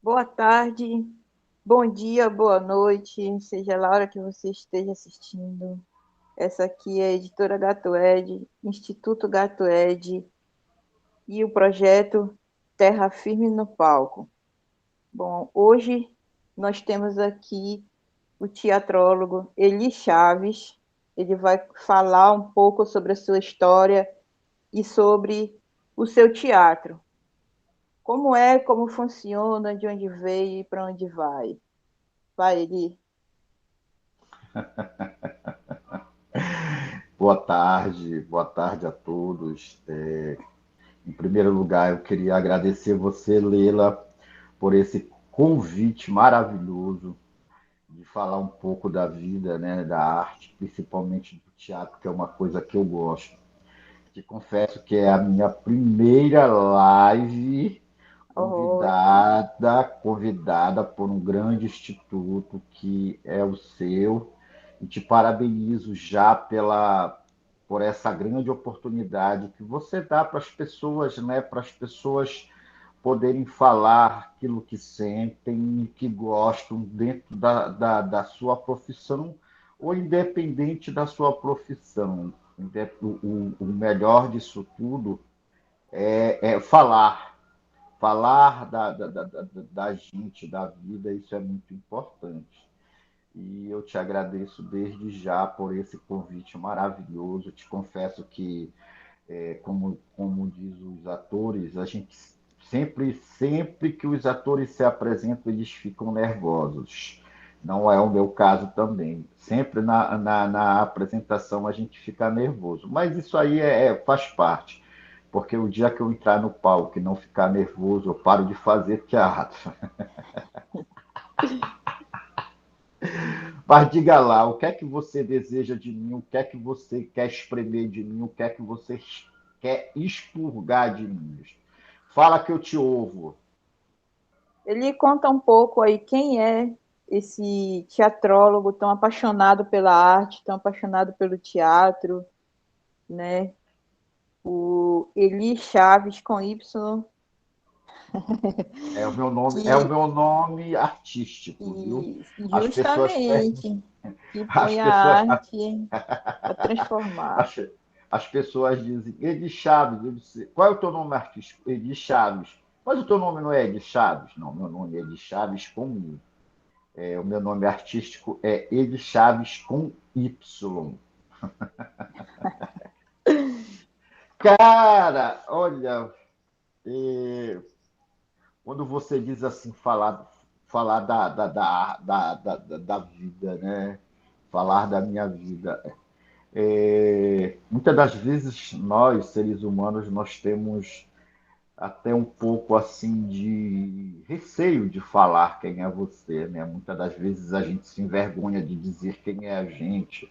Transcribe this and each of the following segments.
Boa tarde, bom dia, boa noite, seja lá a hora que você esteja assistindo. Essa aqui é a Editora Gato Ed, Instituto Gato Ed e o projeto Terra Firme no Palco. Bom, hoje nós temos aqui o teatrólogo Eli Chaves. Ele vai falar um pouco sobre a sua história e sobre o seu teatro. Como funciona, de onde veio e para onde vai. Vai, Eli. Boa tarde a todos. Em primeiro lugar, eu queria agradecer você, Leila, por esse convite maravilhoso de falar um pouco da vida, né, da arte, principalmente do teatro, que é uma coisa que eu gosto. Te confesso que é a minha primeira live Oh, convidada por um grande instituto que é o seu, e te parabenizo já por essa grande oportunidade que você dá para as pessoas, né, para as pessoas poderem falar aquilo que sentem e que gostam dentro da sua profissão ou independente da sua profissão. O melhor disso tudo é falar da gente, da vida, isso é muito importante. E eu te agradeço desde já por esse convite maravilhoso. Te confesso que, como diz os atores, a gente sempre que os atores se apresentam, eles ficam nervosos. Não é o meu caso também. Sempre na apresentação a gente fica nervoso. Mas isso aí faz parte. Porque o dia que eu entrar no palco e não ficar nervoso, eu paro de fazer teatro. Mas diga lá, o que é que você deseja de mim? O que é que você quer espremer de mim? O que é que você quer expurgar de mim? Fala que eu te ouvo. ele conta um pouco aí quem é esse teatrólogo tão apaixonado pela arte, tão apaixonado pelo teatro, né? O Eli Chaves com Y, É o que, meu nome artístico, viu? que As pessoas perguntam, justamente que as põe a pessoas, arte para transformar. as, as pessoas dizem, Edi Chaves, eu disse, qual é o teu nome artístico? Edi Chaves. Mas o teu nome não é Edi Chaves? Não, meu nome é Edi Chaves com I. O meu nome artístico é Edi Chaves com Y. Cara, olha, é, quando você diz assim, falar da vida, né? Falar da minha vida. Muitas das vezes nós, seres humanos, nós temos até um pouco assim de receio de falar quem é você, né? Muitas das vezes a gente se envergonha de dizer quem é a gente,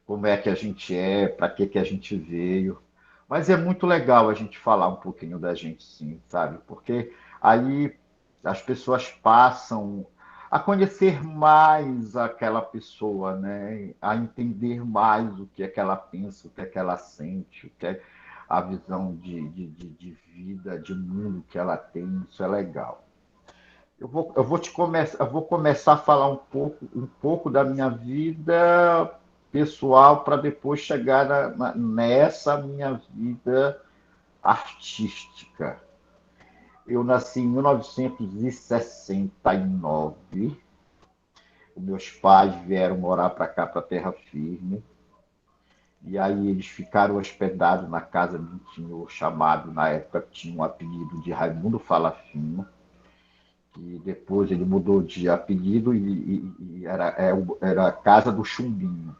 como é que a gente é, para que a gente veio. Mas é muito legal a gente falar um pouquinho da gente, sim, sabe? Porque aí as pessoas passam a conhecer mais aquela pessoa, né? A entender mais o que é que ela pensa, o que é que ela sente, o que é a visão de vida, de mundo que ela tem. Isso é legal. Eu vou começar a falar um pouco da minha vida pessoal para depois chegar nessa minha vida artística. Eu nasci em 1969. Os meus pais vieram morar para cá, para Terra Firme. E aí eles ficaram hospedados na casa de um senhor chamado, na época, tinha um apelido de Raimundo Falafino, que depois ele mudou de apelido e era a Casa do Chumbinho.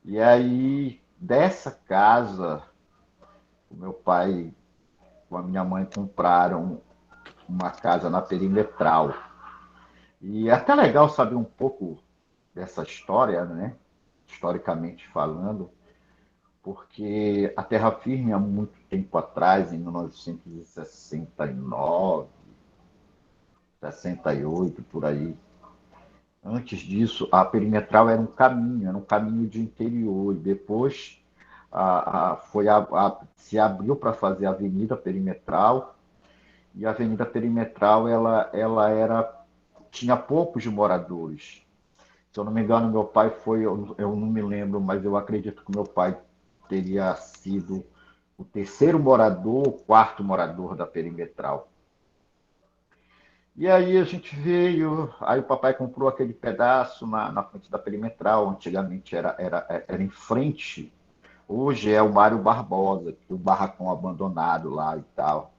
E aí, dessa casa, o meu pai com a minha mãe compraram uma casa na Perimetral. E é até legal saber um pouco dessa história, né? Historicamente falando, porque a Terra Firme, há muito tempo atrás, em 1969, 68, por aí, antes disso, a perimetral era um caminho de interior, e depois se abriu para fazer a Avenida Perimetral, e a Avenida Perimetral ela tinha poucos moradores. Se eu não me engano, meu pai foi, eu não me lembro, mas eu acredito que meu pai teria sido o terceiro morador, o quarto morador da Perimetral. E aí a gente veio, aí o papai comprou aquele pedaço na frente da Perimetral, antigamente era em frente, hoje é o Mário Barbosa, o barracão abandonado lá e tal.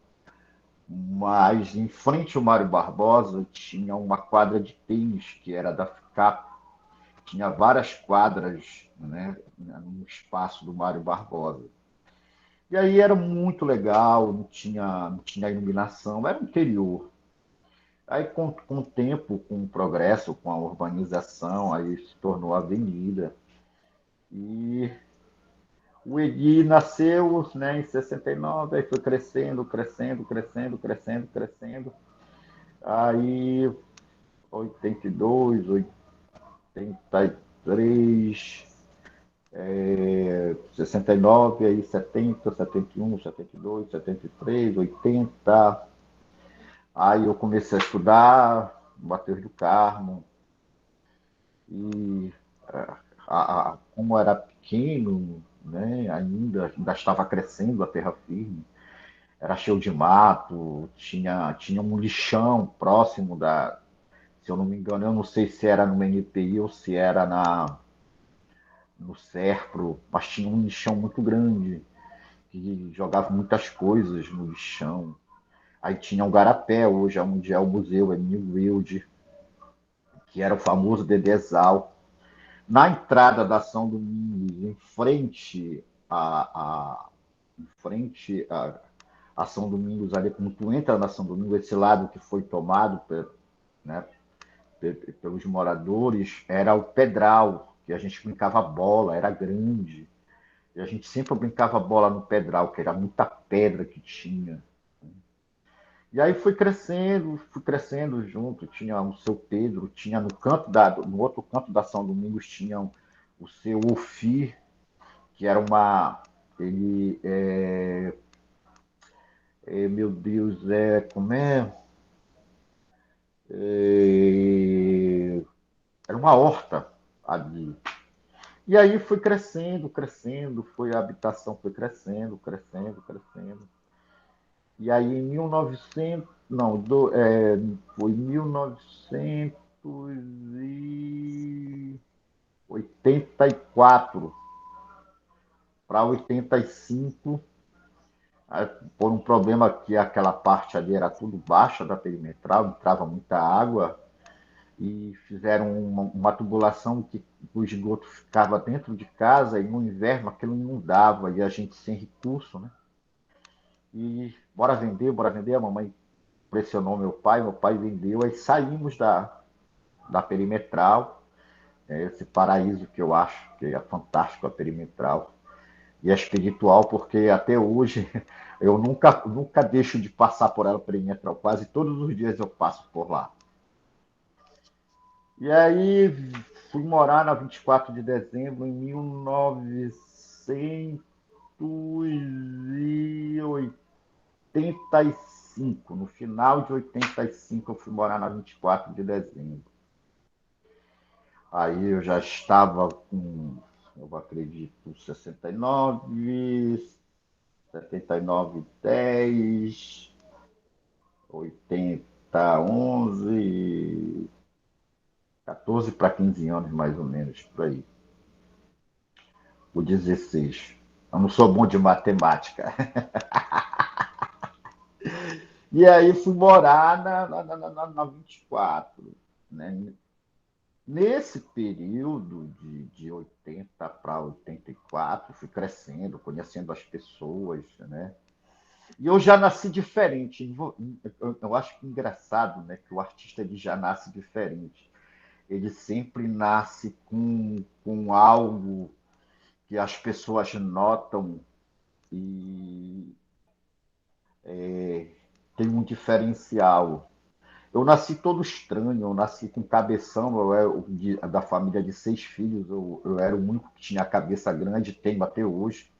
Mas em frente ao Mário Barbosa tinha uma quadra de tênis que era da FICAP, tinha várias quadras, né, no espaço do Mário Barbosa. E aí era muito legal, não tinha iluminação, era o interior. Aí com o tempo, com o progresso, com a urbanização, aí se tornou avenida. E o Edi nasceu, né, em 69, aí foi crescendo, crescendo, crescendo, crescendo, crescendo. Aí 82, 83, 69, aí 70, 71, 72, 73, 80. Aí eu comecei a estudar no Mateus do Carmo e como era pequeno, né, ainda estava crescendo a terra firme, era cheio de mato, tinha um lixão próximo se eu não me engano, eu não sei se era no NPI ou se era no Serpro, mas tinha um lixão muito grande, que jogava muitas coisas no lixão. Aí tinha o Garapé, hoje é onde é o museu Emílio Wilde, que era o famoso Dedezal. Na entrada da São Domingos, em frente a São Domingos, ali, como tu entra na São Domingos, esse lado que foi tomado, né, pelos moradores, era o Pedral, que a gente brincava bola, era grande. E a gente sempre brincava bola no Pedral, que era muita pedra que tinha. E aí fui crescendo junto. Tinha o seu Pedro, tinha no outro canto da São Domingos tinha o seu Ofir, que era uma. Ele meu Deus, como era uma horta ali. E aí foi crescendo, crescendo, foi a habitação foi crescendo, crescendo, crescendo. E aí em 1900, não, foi 1984 para 85, por um problema que aquela parte ali era tudo baixa da perimetral, entrava muita água, e fizeram uma tubulação que o esgoto ficava dentro de casa e no inverno aquilo inundava e a gente sem recurso, né? E bora vender, a mamãe pressionou meu pai vendeu, aí saímos da perimetral, esse paraíso que eu acho que é fantástico a perimetral, e é espiritual porque até hoje eu nunca deixo de passar por ela perimetral, quase todos os dias eu passo por lá. E aí fui morar na 24 de dezembro em 1985. No final de 85 eu fui morar na 24 de dezembro. Aí eu já estava com, eu acredito, 69, 10, 80, 11, 14 para 15 anos mais ou menos, por aí. O 16. Eu não sou bom de matemática. E aí fui morar na 24. Né? Nesse período de 80 para 84, fui crescendo, conhecendo as pessoas, né? E eu já nasci diferente. Eu acho que é engraçado, né, que o artista ele já nasce diferente. Ele sempre nasce com algo que as pessoas notam e tem um diferencial. Eu nasci todo estranho, eu nasci com cabeção, da família de 6 filhos, eu era o único que tinha a cabeça grande, tenho até hoje.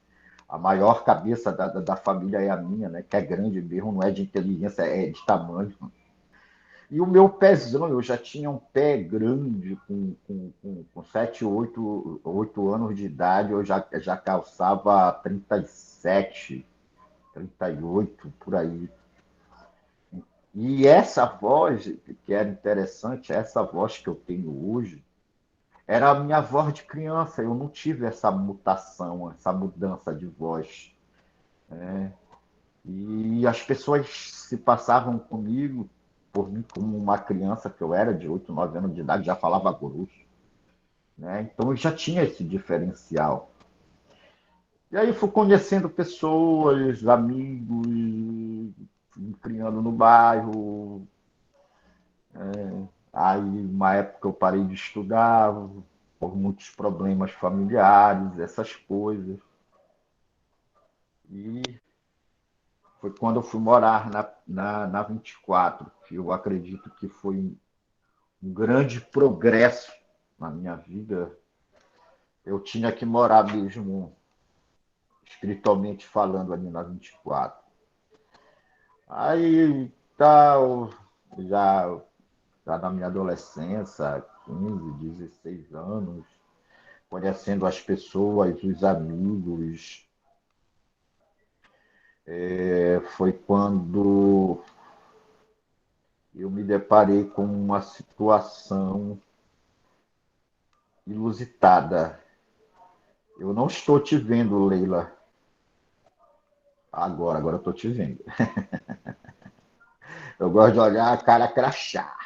A maior cabeça da família é a minha, né? Que é grande mesmo, não é de inteligência, é de tamanho. E o meu pezão, eu já tinha um pé grande, com 7, 8 anos de idade, eu já calçava 37, 38, por aí. E essa voz, que era interessante, essa voz que eu tenho hoje, era a minha voz de criança. Eu não tive essa mutação, essa mudança de voz. E as pessoas se passavam comigo, por mim, como uma criança que eu era, de 8, 9 anos de idade, já falava grosso. Né? Então eu já tinha esse diferencial. E aí fui conhecendo pessoas, amigos, fui criando no bairro. Aí, uma época, eu parei de estudar por muitos problemas familiares, essas coisas. E foi quando eu fui morar na 24, que eu acredito que foi um grande progresso na minha vida. Eu tinha que morar mesmo, espiritualmente falando, ali na 24. Aí, tal, já, já na minha adolescência, 15, 16 anos, conhecendo as pessoas, os amigos, foi quando eu me deparei com uma situação inusitada. Eu não estou te vendo, Leila. Agora eu estou te vendo. Eu gosto de olhar a cara crachá.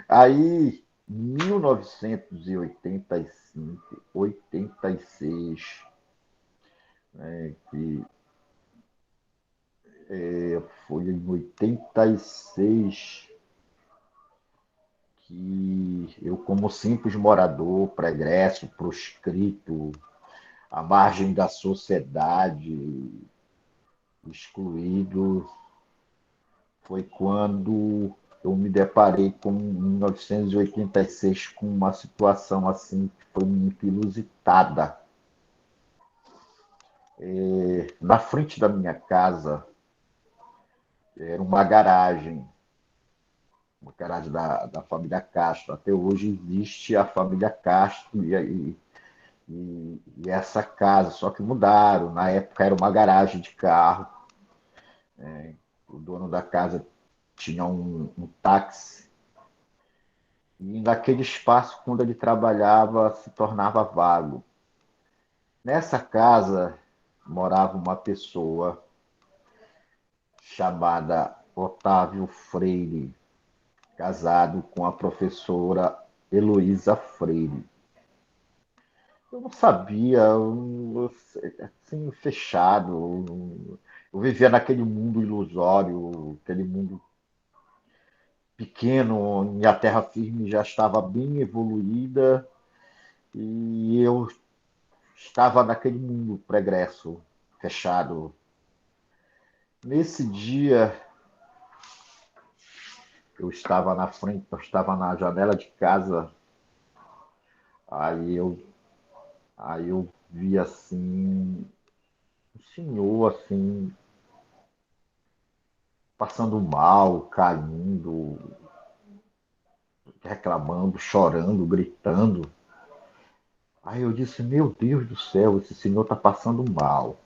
Aí, 1985, 86, que foi em 86 que eu, como simples morador, pregresso, proscrito, à margem da sociedade, excluído, foi quando eu me deparei com, em 1986, com uma situação assim que foi muito inusitada. Na frente da minha casa era uma garagem da família Castro. Até hoje existe a família Castro e essa casa, só que mudaram. Na época era uma garagem de carro. O dono da casa tinha um táxi. E naquele espaço, quando ele trabalhava, se tornava vago. Nessa casa morava uma pessoa chamada Otávio Freire, casado com a professora Heloísa Freire. Eu não sabia, assim, fechado. Eu vivia naquele mundo ilusório, aquele mundo pequeno, minha terra firme já estava bem evoluída e eu estava naquele mundo pregresso, fechado. Nesse dia, eu estava na frente, eu estava na janela de casa, aí eu, aí eu vi assim, um senhor assim, passando mal, caindo, reclamando, chorando, gritando. Aí eu disse, meu Deus do céu, esse senhor está passando mal.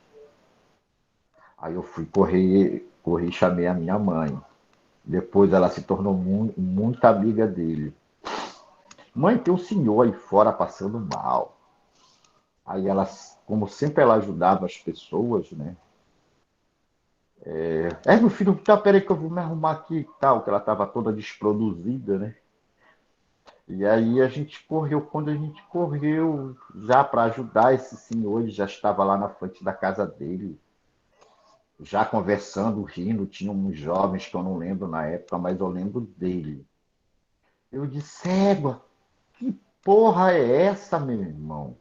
Aí eu fui correr e chamei a minha mãe. Depois ela se tornou muita amiga dele. Mãe, tem um senhor aí fora passando mal. Aí ela, como sempre ela ajudava as pessoas, né? Meu filho, tá, peraí que eu vou me arrumar aqui e tal, que ela estava toda desproduzida, né? E aí a gente correu, quando a gente correu já para ajudar esse senhor, ele já estava lá na frente da casa dele, já conversando, rindo, tinha uns jovens que eu não lembro na época, mas eu lembro dele. Eu disse, égua, que porra é essa, meu irmão?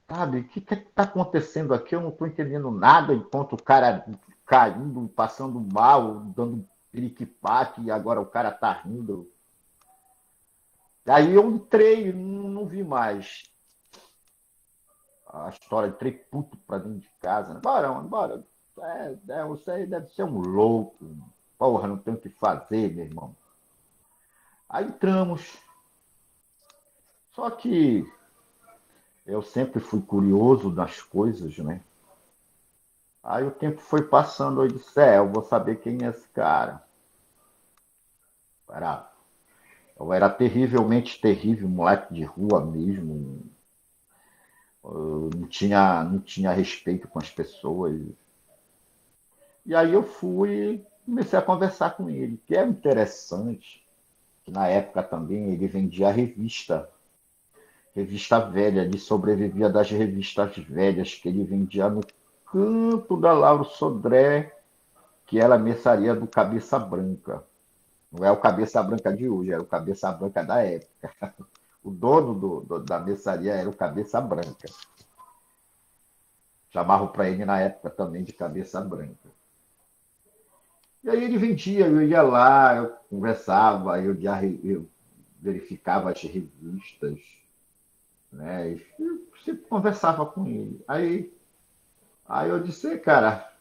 Sabe, o que está acontecendo aqui? Eu não estou entendendo nada, enquanto o cara caindo, passando mal, dando piriquipaque, e agora o cara tá rindo. Aí eu entrei, não vi mais. a história de trem puto para dentro de casa. Né? Bora, mano, bora. Você aí deve ser um louco. Porra, não tem o que fazer, meu irmão. Aí entramos. Só que eu sempre fui curioso das coisas, né? Aí o tempo foi passando, eu disse, eu vou saber quem é esse cara. Era, eu era terrivelmente terrível, moleque de rua mesmo. Eu não tinha respeito com as pessoas. E aí eu fui e comecei a conversar com ele, que é interessante, que na época também ele vendia revista velha, ele sobrevivia das revistas velhas que ele vendia no canto da Lauro Sodré, que era a mercearia do Cabeça Branca. Não é o Cabeça Branca de hoje, era o Cabeça Branca da época. O dono da mercearia era o Cabeça Branca. Chamavam para ele na época também de Cabeça Branca. E aí ele vendia, eu ia lá, eu conversava, eu verificava as revistas, né? E eu sempre conversava com ele. Aí eu disse, cara,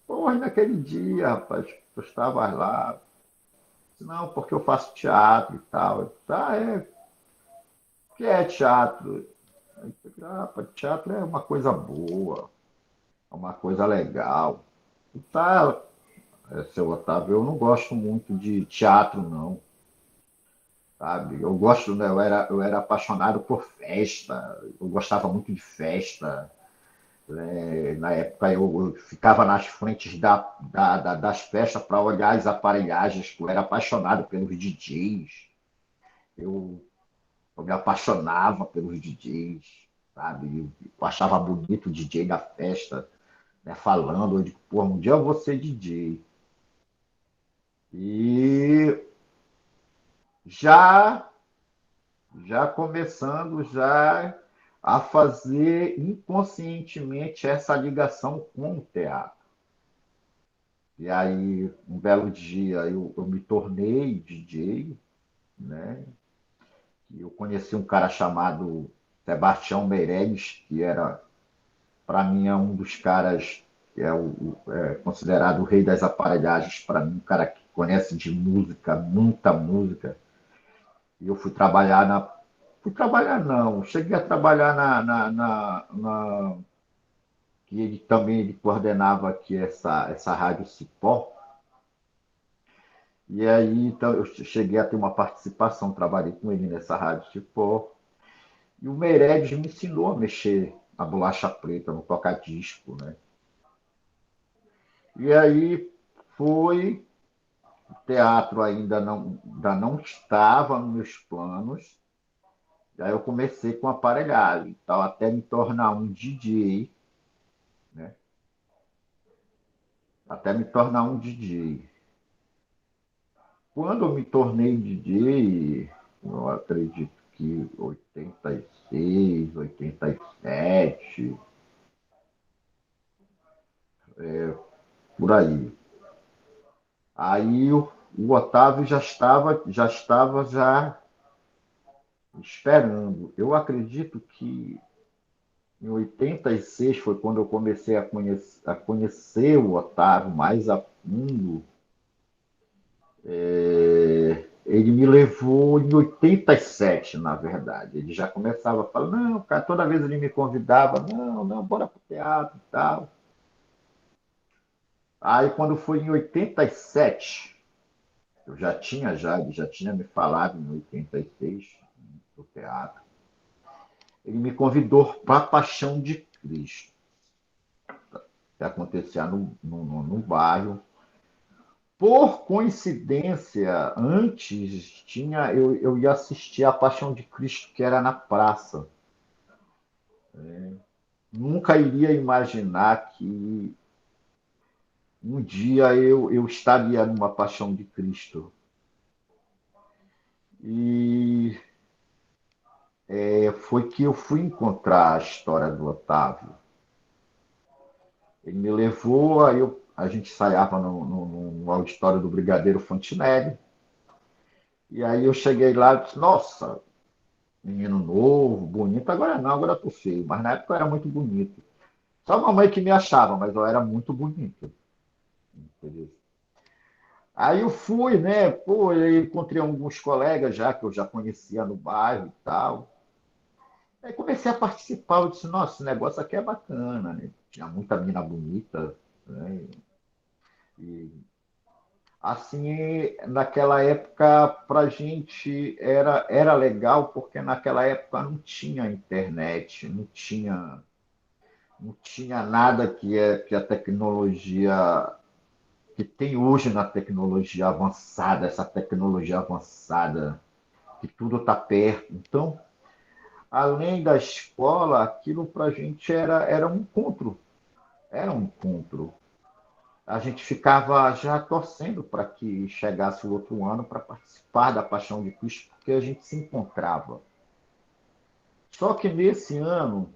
porra, naquele dia, rapaz, eu estava lá. Não, porque eu faço teatro e tal. Eu disse, o que é teatro? Aí, rapaz, teatro é uma coisa boa, é uma coisa legal. E tá, seu Otávio, eu não gosto muito de teatro, não. Sabe? Eu gosto, né? Eu era apaixonado por festa, eu gostava muito de festa. Na época eu ficava nas frentes das festas para olhar as aparelhagens, eu era apaixonado pelos DJs, eu, eu me apaixonava pelos DJs, sabe? Eu achava bonito o DJ da festa, né? Falando, eu digo, pô, um dia eu vou ser DJ. E já já começando já a fazer inconscientemente essa ligação com o teatro. E aí, um belo dia, eu me tornei DJ, né? E eu conheci um cara chamado Sebastião Meirelles, que era, para mim, é um dos caras que é considerado o rei das aparelhagens, para mim, um cara que conhece de música, muita música. E eu fui trabalhar na. Fui trabalhar, não. Cheguei a trabalhar que ele coordenava aqui essa Rádio Cipó. E aí, então, eu cheguei a ter uma participação, trabalhei com ele nessa Rádio Cipó. E o Meirelles me ensinou a mexer na bolacha preta, no toca-disco, né? E aí foi. O teatro ainda não estava nos meus planos. E aí eu comecei com aparelhagem, tal, até me tornar um DJ, né? Até me tornar um DJ. Quando eu me tornei DJ, eu acredito que 86, 87, por aí. Aí o Otávio já esperando. Eu acredito que em 86 foi quando eu comecei a conhecer o Otávio mais a fundo. Ele me levou em 87, na verdade. Ele já começava a falar, não, cara, toda vez ele me convidava, não, não, bora pro teatro e tal. Aí quando foi em 87, ele já tinha me falado em 86 do teatro. Ele me convidou para a Paixão de Cristo, que acontecia no bairro. Por coincidência, antes eu ia assistir a Paixão de Cristo, que era na praça. Nunca iria imaginar que um dia eu estaria numa Paixão de Cristo. E foi que eu fui encontrar a história do Otávio. Ele me levou, a gente ensaiava no auditório do Brigadeiro Fontinelli. E aí eu cheguei lá e disse, nossa, menino novo, bonito. Agora não, agora eu tô feio, mas na época eu era muito bonito. Só a mamãe que me achava, mas eu era muito bonito. Entendeu? Aí eu fui, né? Pô, eu encontrei alguns colegas já que eu já conhecia no bairro e tal. Aí comecei a participar, eu disse, nossa, esse negócio aqui é bacana, né? Tinha muita mina bonita, né? E assim, naquela época, pra gente era legal, porque naquela época não tinha internet, não tinha nada que a tecnologia que tem hoje na tecnologia avançada, essa tecnologia avançada, que tudo está perto. Então, além da escola, aquilo para a gente era um encontro, era um encontro. A gente ficava já torcendo para que chegasse o outro ano para participar da Paixão de Cristo, porque a gente se encontrava. Só que nesse ano,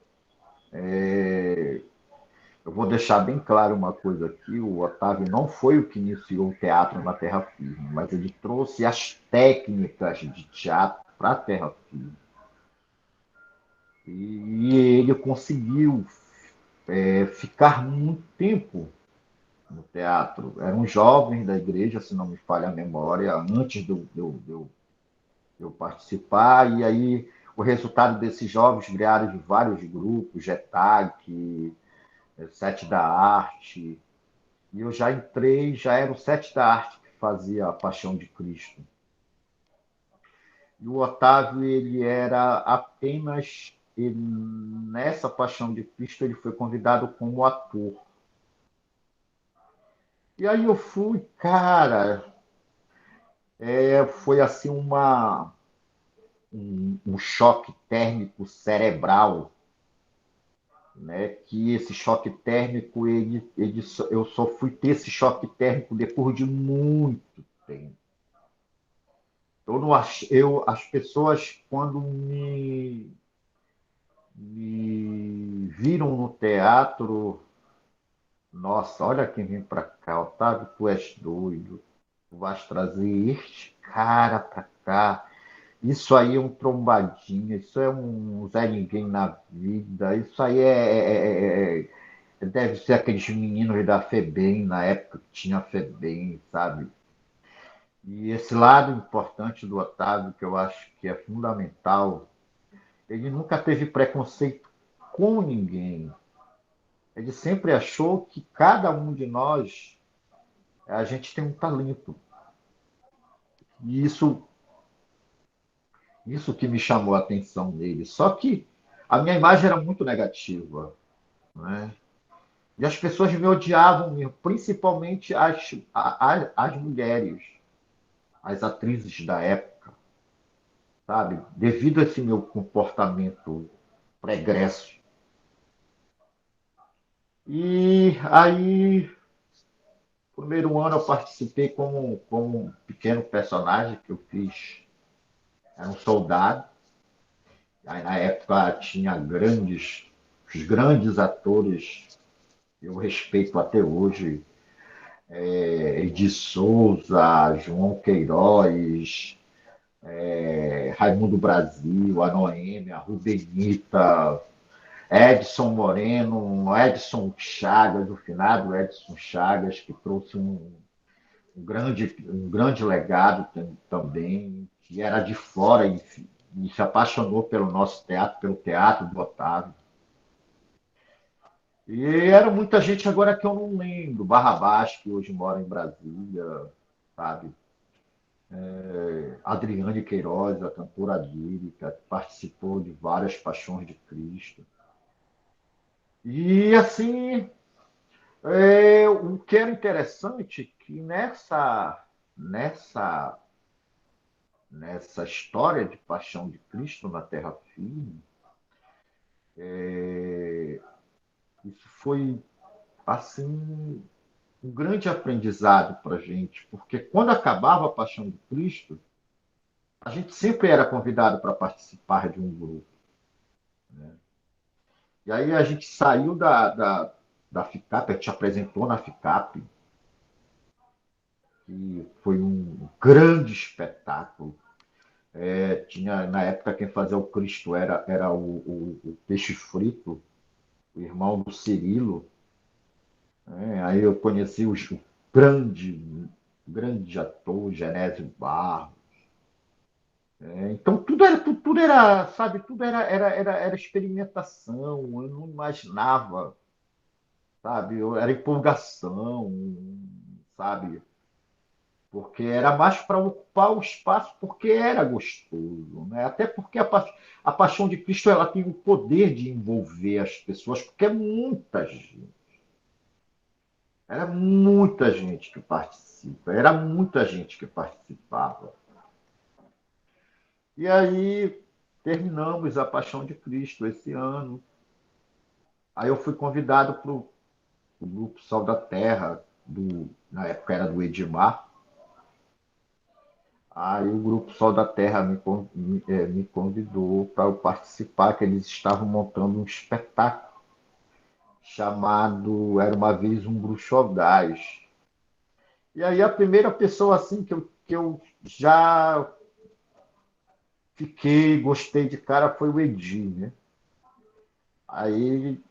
eu vou deixar bem claro uma coisa aqui: o Otávio não foi o que iniciou o teatro na Terra Firme, mas ele trouxe as técnicas de teatro para a Terra Firme. E ele conseguiu ficar muito tempo no teatro. Eram jovens da igreja, se não me falha a memória, antes de eu participar, e aí o resultado desses jovens criaram de vários grupos, GETAC, Sete da Arte, e eu já entrei, já era o Sete da Arte que fazia a Paixão de Cristo. E o Otávio, ele era apenas, nessa Paixão de Cristo, ele foi convidado como ator. E aí eu fui, cara, foi assim um choque térmico cerebral, né? Que esse choque térmico, eu só fui ter esse choque térmico depois de muito tempo. Eu não ach, eu, as pessoas, quando me viram no teatro, nossa, olha quem vem para cá, Otávio, tu és doido, tu vais trazer este cara para cá. Isso aí é um trombadinha, isso é um Zé Ninguém na vida, isso aí deve ser aqueles meninos da FEBEM, na época que tinha FEBEM, sabe? E esse lado importante do Otávio, que eu acho que é fundamental, ele nunca teve preconceito com ninguém. Ele sempre achou que cada um de nós, a gente tem um talento. E isso que me chamou a atenção nele. Só que a minha imagem era muito negativa, né? E as pessoas me odiavam mesmo, principalmente as mulheres, as atrizes da época, sabe? Devido a esse meu comportamento pregresso. E aí, no primeiro ano, eu participei como um pequeno personagem que eu fiz. Era um soldado. Aí, na época, tinha os grandes atores, eu respeito até hoje, Edi Souza, João Queiroz, Raimundo Brasil, a Noêmia, a Rubenita, Edson Moreno, Edson Chagas, o finado Edson Chagas, que trouxe um grande legado também, que era de fora e se apaixonou pelo nosso teatro, pelo teatro do Otávio. E era muita gente agora que eu não lembro. Barrabás, que hoje mora em Brasília, sabe? Adriane Queiroz, a cantora lírica, participou de várias Paixões de Cristo. E assim, o que era interessante é que nessa, nessa história de Paixão de Cristo na Terra Firme, isso foi assim um grande aprendizado para a gente, porque quando acabava a Paixão de Cristo, a gente sempre era convidado para participar de um grupo. E aí a gente saiu da FICAP, a gente apresentou na FICAP, que foi um grande espetáculo. Tinha, na época, quem fazia o Cristo era o Peixe Frito, o irmão do Cirilo. Né? Aí eu conheci o grande, grande ator, Genésio Barros. Então tudo era, sabe, tudo era experimentação. Eu não imaginava, sabe, era empolgação, sabe, porque era mais para ocupar o espaço, porque era gostoso, né? Até porque a paixão de Cristo ela tem o poder de envolver as pessoas, porque é muita gente, era muita gente que participa, era muita gente que participava. E aí terminamos a Paixão de Cristo esse ano. Aí eu fui convidado para o grupo Sal da Terra, na época era do Edmar. Aí o grupo Sol da Terra me convidou para eu participar, que eles estavam montando um espetáculo chamado Era uma Vez um Bruxo ao Gás. E aí a primeira pessoa assim que eu já gostei de cara foi o Edi, né? Aí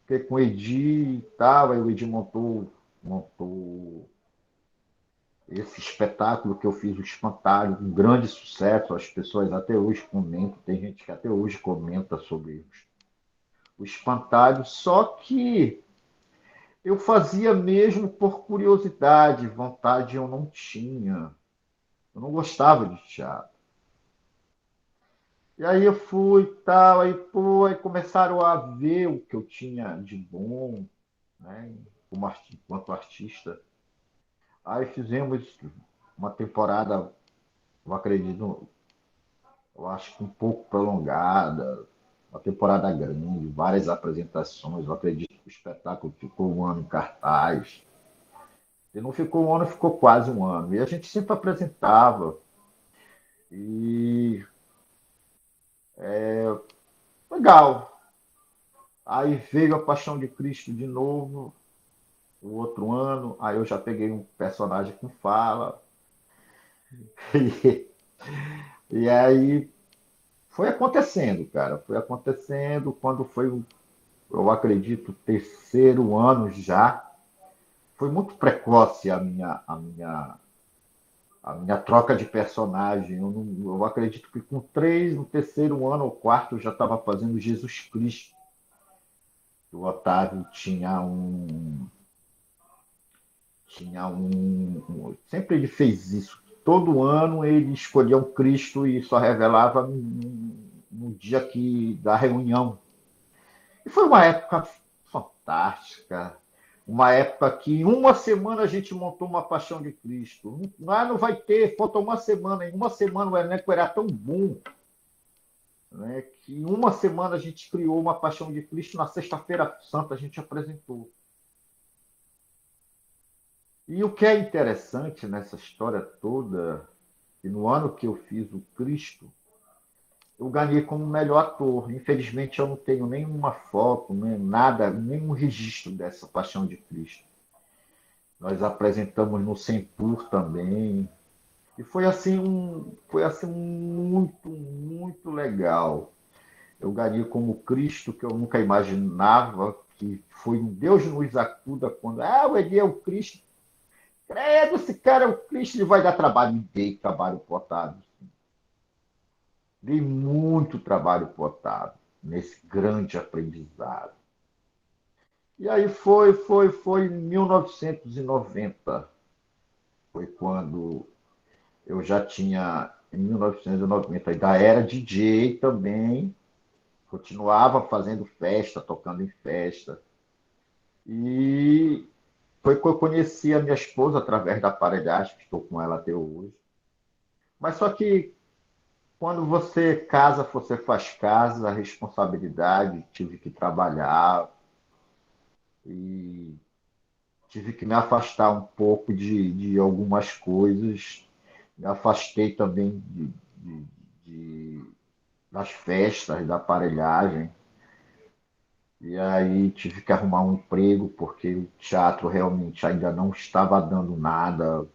fiquei com o Edi e tal, aí o Edi montou esse espetáculo que eu fiz, o Espantalho, um grande sucesso, as pessoas até hoje comentam, tem gente que até hoje comenta sobre o Espantalho, só que eu fazia mesmo por curiosidade, vontade eu não tinha, eu não gostava de teatro. E aí eu fui tal, aí, pô, aí começaram a ver o que eu tinha de bom, né, enquanto artista. Aí fizemos uma temporada, eu acredito, eu acho que um pouco prolongada, uma temporada grande, várias apresentações. Eu acredito que o espetáculo ficou um ano em cartaz. Se não ficou um ano, ficou quase um ano. E a gente sempre apresentava. E legal. Aí veio a Paixão de Cristo de novo, o outro ano. Aí eu já peguei um personagem com fala. E aí foi acontecendo, cara. Foi acontecendo quando foi, eu acredito, o terceiro ano já. Foi muito precoce a minha troca de personagem. Eu acredito que com três, no terceiro ano ou quarto, eu já estava fazendo Jesus Cristo. O Otávio sempre ele fez isso. Todo ano ele escolhia um Cristo e só revelava no dia da reunião. E foi uma época fantástica. Uma época que em uma semana a gente montou uma Paixão de Cristo. Não vai ter, faltou uma semana. Em uma semana o elenco era tão bom, né, que em uma semana a gente criou uma Paixão de Cristo. Na Sexta-feira Santa a gente apresentou. E o que é interessante nessa história toda, que no ano que eu fiz o Cristo, eu ganhei como melhor ator. Infelizmente eu não tenho nenhuma foto, nem nada, nenhum registro dessa Paixão de Cristo. Nós apresentamos no Sempur também. E foi assim muito, muito legal. Eu ganhei como Cristo, que eu nunca imaginava, que foi um Deus nos acuda quando, ele é o Cristo. Credo, esse cara é o Cristo, ele vai dar trabalho. Me dei trabalho potado. Dei muito trabalho potado nesse grande aprendizado. E aí foi em 1990. Foi quando eu já tinha, em 1990, ainda era DJ também, continuava fazendo festa, tocando em festa. E foi que eu conheci a minha esposa através da aparelhagem, que estou com ela até hoje. Mas só que quando você casa, você faz casa, a responsabilidade, tive que trabalhar e tive que me afastar um pouco de algumas coisas. Me afastei também de das festas, da aparelhagem. E aí tive que arrumar um emprego, porque o teatro realmente ainda não estava dando nada.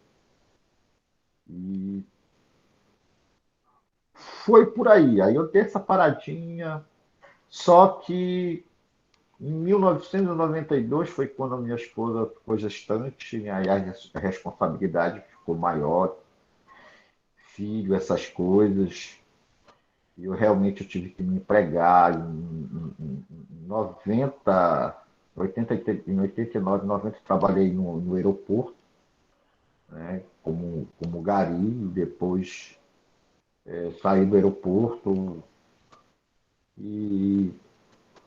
E foi por aí. Aí eu dei essa paradinha, só que em 1992 foi quando a minha esposa ficou gestante, e aí a responsabilidade ficou maior, filho, essas coisas. E eu realmente eu tive que me empregar em 90, 80, em 89, 90 trabalhei no aeroporto, né, como gari, e depois saí do aeroporto e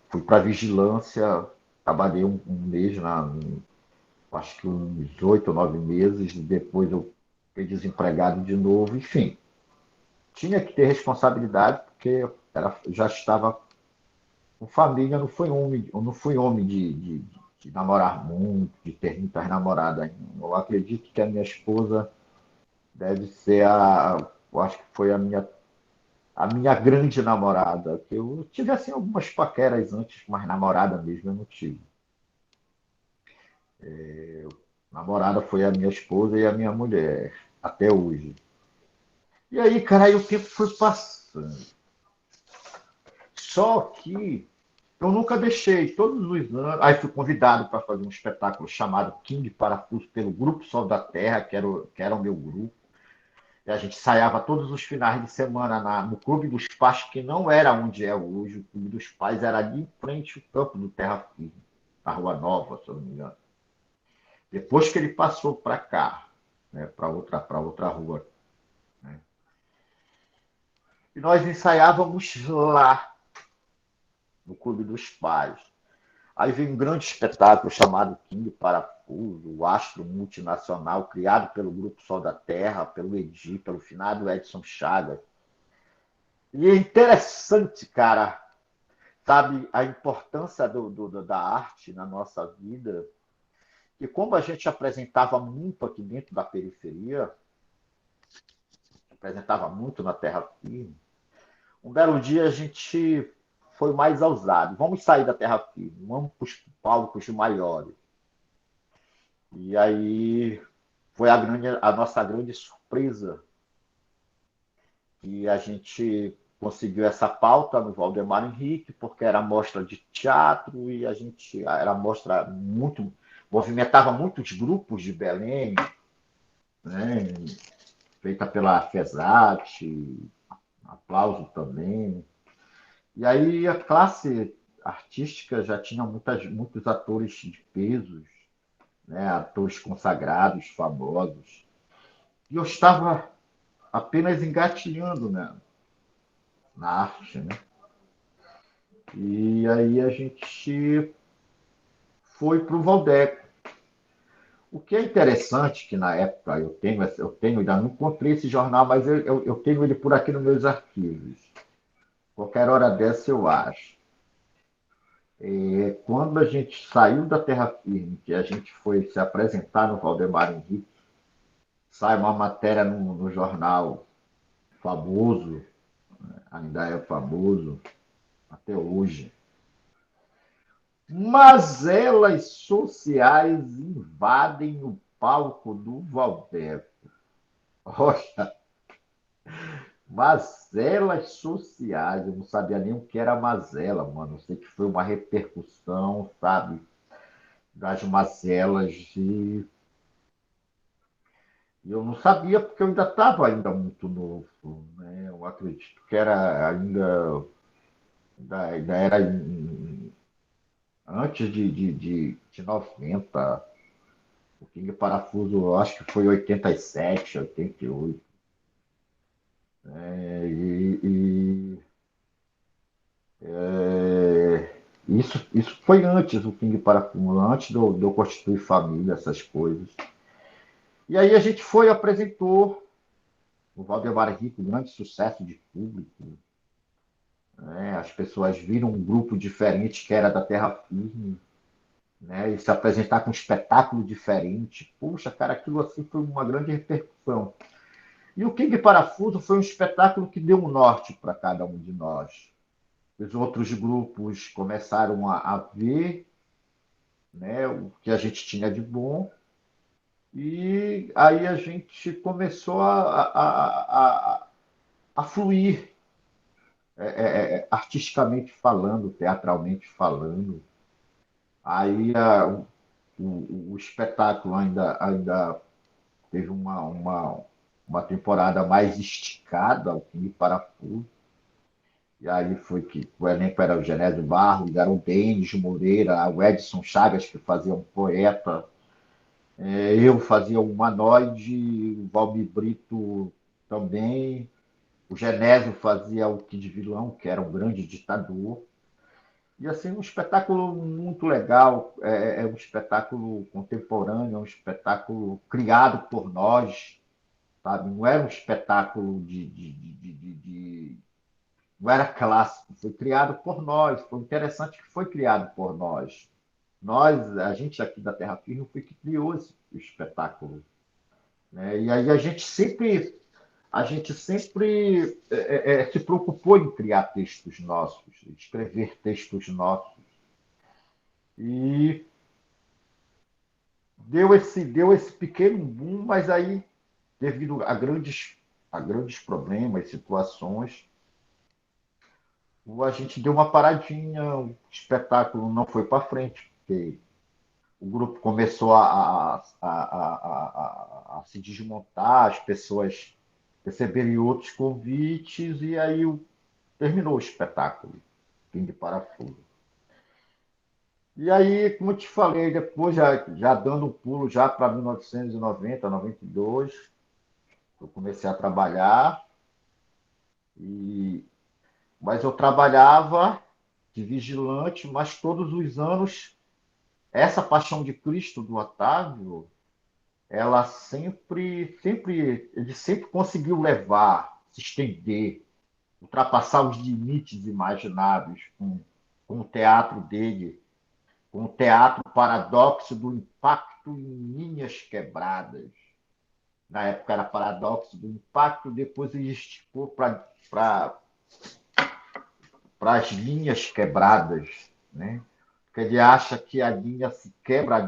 fui para vigilância, trabalhei um mês, acho que uns 8 ou 9 meses, e depois eu fiquei desempregado de novo, enfim. Tinha que ter responsabilidade, porque já estava com família, não fui homem de namorar muito, de ter muitas namoradas. Eu acredito que a minha esposa deve ser eu acho que foi a minha grande namorada. Que eu tive assim algumas paqueras antes, mas namorada mesmo eu não tive. Namorada foi a minha esposa e a minha mulher, até hoje. E aí, cara, aí o tempo foi passando. Só que eu nunca deixei, todos os anos. Aí fui convidado para fazer um espetáculo chamado King Parafuso pelo Grupo Sol da Terra, que era o meu grupo. E a gente ensaiava todos os finais de semana no Clube dos Pais, que não era onde é hoje. O Clube dos Pais era ali em frente ao campo do Terra Firme, na Rua Nova, se eu não me engano. Depois que ele passou para cá, né, para outra rua. Né? E nós ensaiávamos lá, no Clube dos Pais. Aí veio um grande espetáculo chamado King Parafuso, o astro multinacional, criado pelo Grupo Sol da Terra, pelo Edi, pelo finado Edson Chagas. E é interessante, cara, sabe, a importância da arte na nossa vida, e como a gente apresentava muito aqui dentro da periferia, apresentava muito na Terra Firme, um belo dia a gente foi mais ousado. Vamos sair da Terra Firme, vamos para os palcos maiores. E aí foi a nossa grande surpresa que a gente conseguiu essa pauta no Valdemar Henrique, porque era mostra de teatro e a gente era mostra muito, movimentava muitos grupos de Belém, né, feita pela FESAT, aplauso também. E aí a classe artística já tinha muitos atores de pesos, né, atores consagrados, famosos. E eu estava apenas engatilhando, né, na arte, né? E aí a gente foi para o Valdeco. O que é interessante que na época eu tenho, ainda não encontrei esse jornal, mas eu tenho ele por aqui nos meus arquivos. Qualquer hora dessa eu acho. Quando a gente saiu da Terra Firme, que a gente foi se apresentar no Valdemar Henrique, sai uma matéria no jornal famoso, ainda é famoso até hoje. Mazelas sociais invadem o palco do Valdeco. Olha, mazelas sociais. Eu não sabia nem o que era mazela, mano. Eu sei que foi uma repercussão, sabe, das mazelas. E eu não sabia porque eu ainda estava muito novo, né? Eu acredito que era ainda era antes de 90. O King Parafuso, eu acho que foi 87, 88. Isso foi antes do King Parafuso, antes de eu constituir família, essas coisas. E aí a gente foi, apresentou o Valdemar Rico, grande sucesso de público. Né? As pessoas viram um grupo diferente que era da Terra Firme, né? E se apresentar com um espetáculo diferente. Puxa, cara, aquilo assim foi uma grande repercussão. E o King Parafuso foi um espetáculo que deu um norte para cada um de nós. Os outros grupos começaram a ver, né, o que a gente tinha de bom, e aí a gente começou a fluir, artisticamente falando, teatralmente falando. Aí o espetáculo ainda teve uma temporada mais esticada, o Ping Parafuso. E aí foi que o elenco era o Genésio Barros, era o Denis Moreira, o Edson Chagas, que fazia um poeta, eu fazia o Humanoide, o Valmir Brito também, o Genésio fazia o Kid Vilão, que era um grande ditador. E assim, um espetáculo muito legal, é um espetáculo contemporâneo, é um espetáculo criado por nós, sabe? Não era um espetáculo não era clássico, foi criado por nós. Foi interessante que foi criado por nós. A gente aqui da Terra Firme, foi que criou esse espetáculo. Né? E aí a gente sempre se preocupou em criar textos nossos, escrever textos nossos. E deu esse pequeno boom, mas aí, devido a grandes problemas, situações, a gente deu uma paradinha, o espetáculo não foi para frente, porque o grupo começou a se desmontar, as pessoas receberem outros convites, e aí terminou o espetáculo, Fim de Parafuso. E aí, como eu te falei, depois, já dando um pulo já para 1990, 92, eu comecei a trabalhar, e, mas eu trabalhava de vigilante, mas todos os anos, essa Paixão de Cristo do Otávio, ela ele sempre conseguiu levar, se estender, ultrapassar os limites imagináveis com o teatro dele, com o teatro paradoxo do impacto em linhas quebradas. Na época era paradoxo do impacto, depois ele esticou para as linhas quebradas, né? Porque ele acha que a linha se quebra, a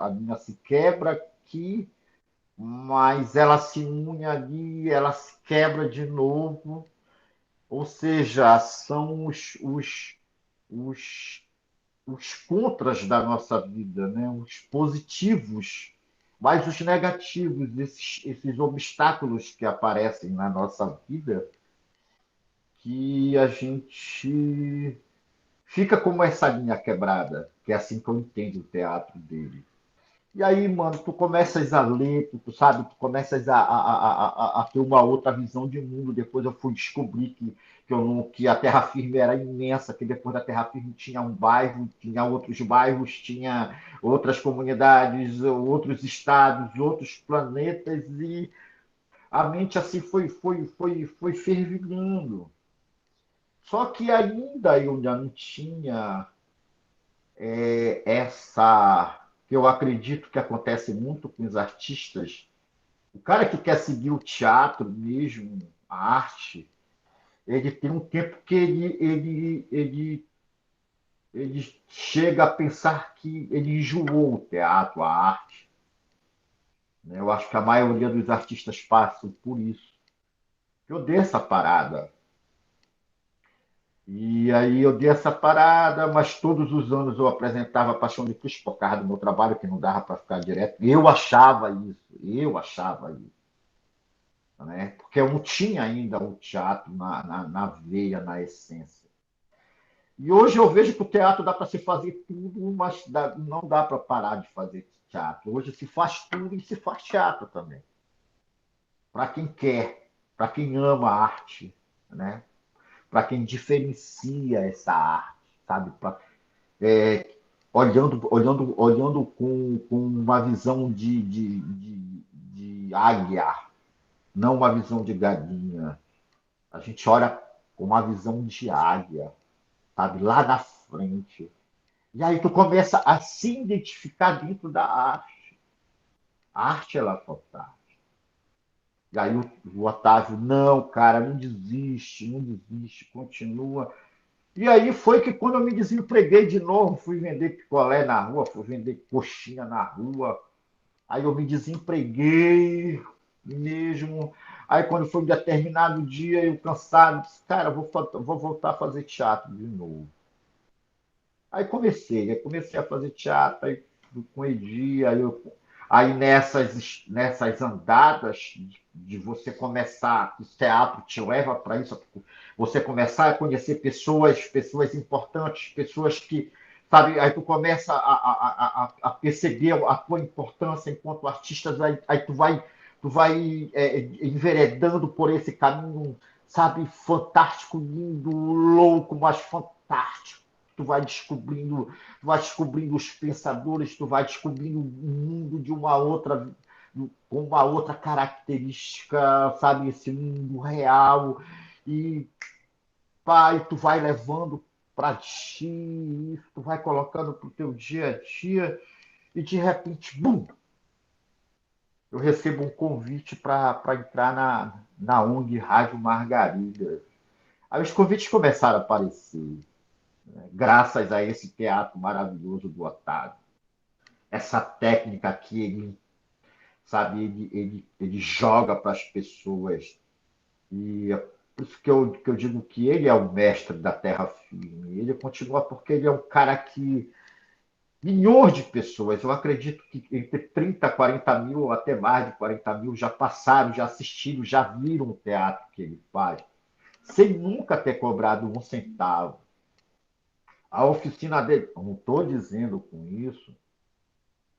linha se quebra aqui, mas ela se une ali, ela se quebra de novo. Ou seja, são os, os contras da nossa vida, né? Os positivos, mas os negativos, esses obstáculos que aparecem na nossa vida, que a gente fica como essa linha quebrada, que é assim que eu entendo o teatro dele. E aí, mano, tu começas a ler, tu sabe, tu começas a ter uma outra visão de mundo. Depois eu fui descobrir que a Terra Firme era imensa, que depois da Terra Firme tinha um bairro, tinha outros bairros, tinha outras comunidades, outros estados, outros planetas, e a mente assim foi fervilhando. Só que ainda eu ainda não tinha essa que eu acredito que acontece muito com os artistas. O cara que quer seguir o teatro mesmo, a arte, ele tem um tempo que ele chega a pensar que ele enjoou o teatro, a arte. Né? Eu acho que a maioria dos artistas passam por isso. Eu dei essa parada. E aí eu dei essa parada, mas todos os anos eu apresentava a Paixão de Cristo por causa do meu trabalho, que não dava para ficar direto. Eu achava isso, né? Porque eu não tinha ainda o teatro na veia, na essência. E hoje eu vejo que o teatro dá para se fazer tudo, mas não dá para parar de fazer teatro. Hoje se faz tudo e se faz teatro também. Para quem quer, para quem ama a arte, né? Para quem diferencia essa arte, sabe? É, olhando com uma visão de águia, não uma visão de galinha. A gente olha com uma visão de águia, sabe? Lá na frente. E aí tu começa a se identificar dentro da arte. A arte, ela é fantástica. E aí o Otávio, não, cara, não desiste, não desiste, continua. E aí foi que quando eu me desempreguei de novo, fui vender picolé na rua, fui vender coxinha na rua. Aí eu me desempreguei mesmo. Aí, quando foi um determinado dia, eu cansado, disse, cara, vou voltar a fazer teatro de novo. Aí comecei a fazer teatro, aí fui com o Edi, aí nessas andadas de você começar, o teatro te leva para isso, você começar a conhecer pessoas importantes, pessoas que, sabe, aí tu começa a perceber a tua importância enquanto artista, aí tu vai enveredando por esse caminho, sabe, fantástico, lindo, louco, mas fantástico. Tu vai descobrindo os pensadores, tu vai descobrindo o mundo com uma outra característica, sabe, esse mundo real, e pai, tu vai levando para ti, tu vai colocando para o teu dia a dia, e de repente, bum, eu recebo um convite para entrar na ONG Rádio Margarida. Aí os convites começaram a aparecer, né, graças a esse teatro maravilhoso do Otávio. Essa técnica que ele, sabe, ele joga para as pessoas. E é por isso que eu digo que ele é o mestre da terra firme. Ele continua porque ele é um cara que milhões de pessoas, eu acredito que entre 30, 40 mil, ou até mais de 40 mil, já passaram, já assistiram, já viram o teatro que ele faz, sem nunca ter cobrado um centavo. A oficina dele, eu não estou dizendo com isso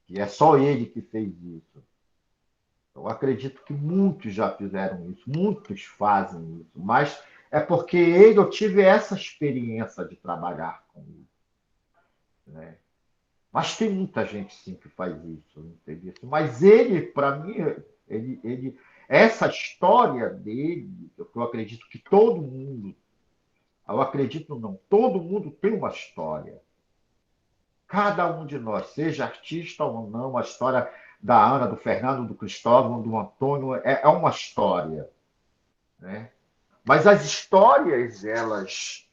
que é só ele que fez isso. Eu acredito que muitos já fizeram isso, muitos fazem isso, mas é porque eu tive essa experiência de trabalhar com ele, né? Mas tem muita gente sim que faz isso, entendeu? Mas ele, para mim, essa história dele, eu acredito que todo mundo, eu acredito não, todo mundo tem uma história. Cada um de nós, seja artista ou não, a história da Ana, do Fernando, do Cristóvão, do Antônio, é uma história, né? Mas as histórias, elas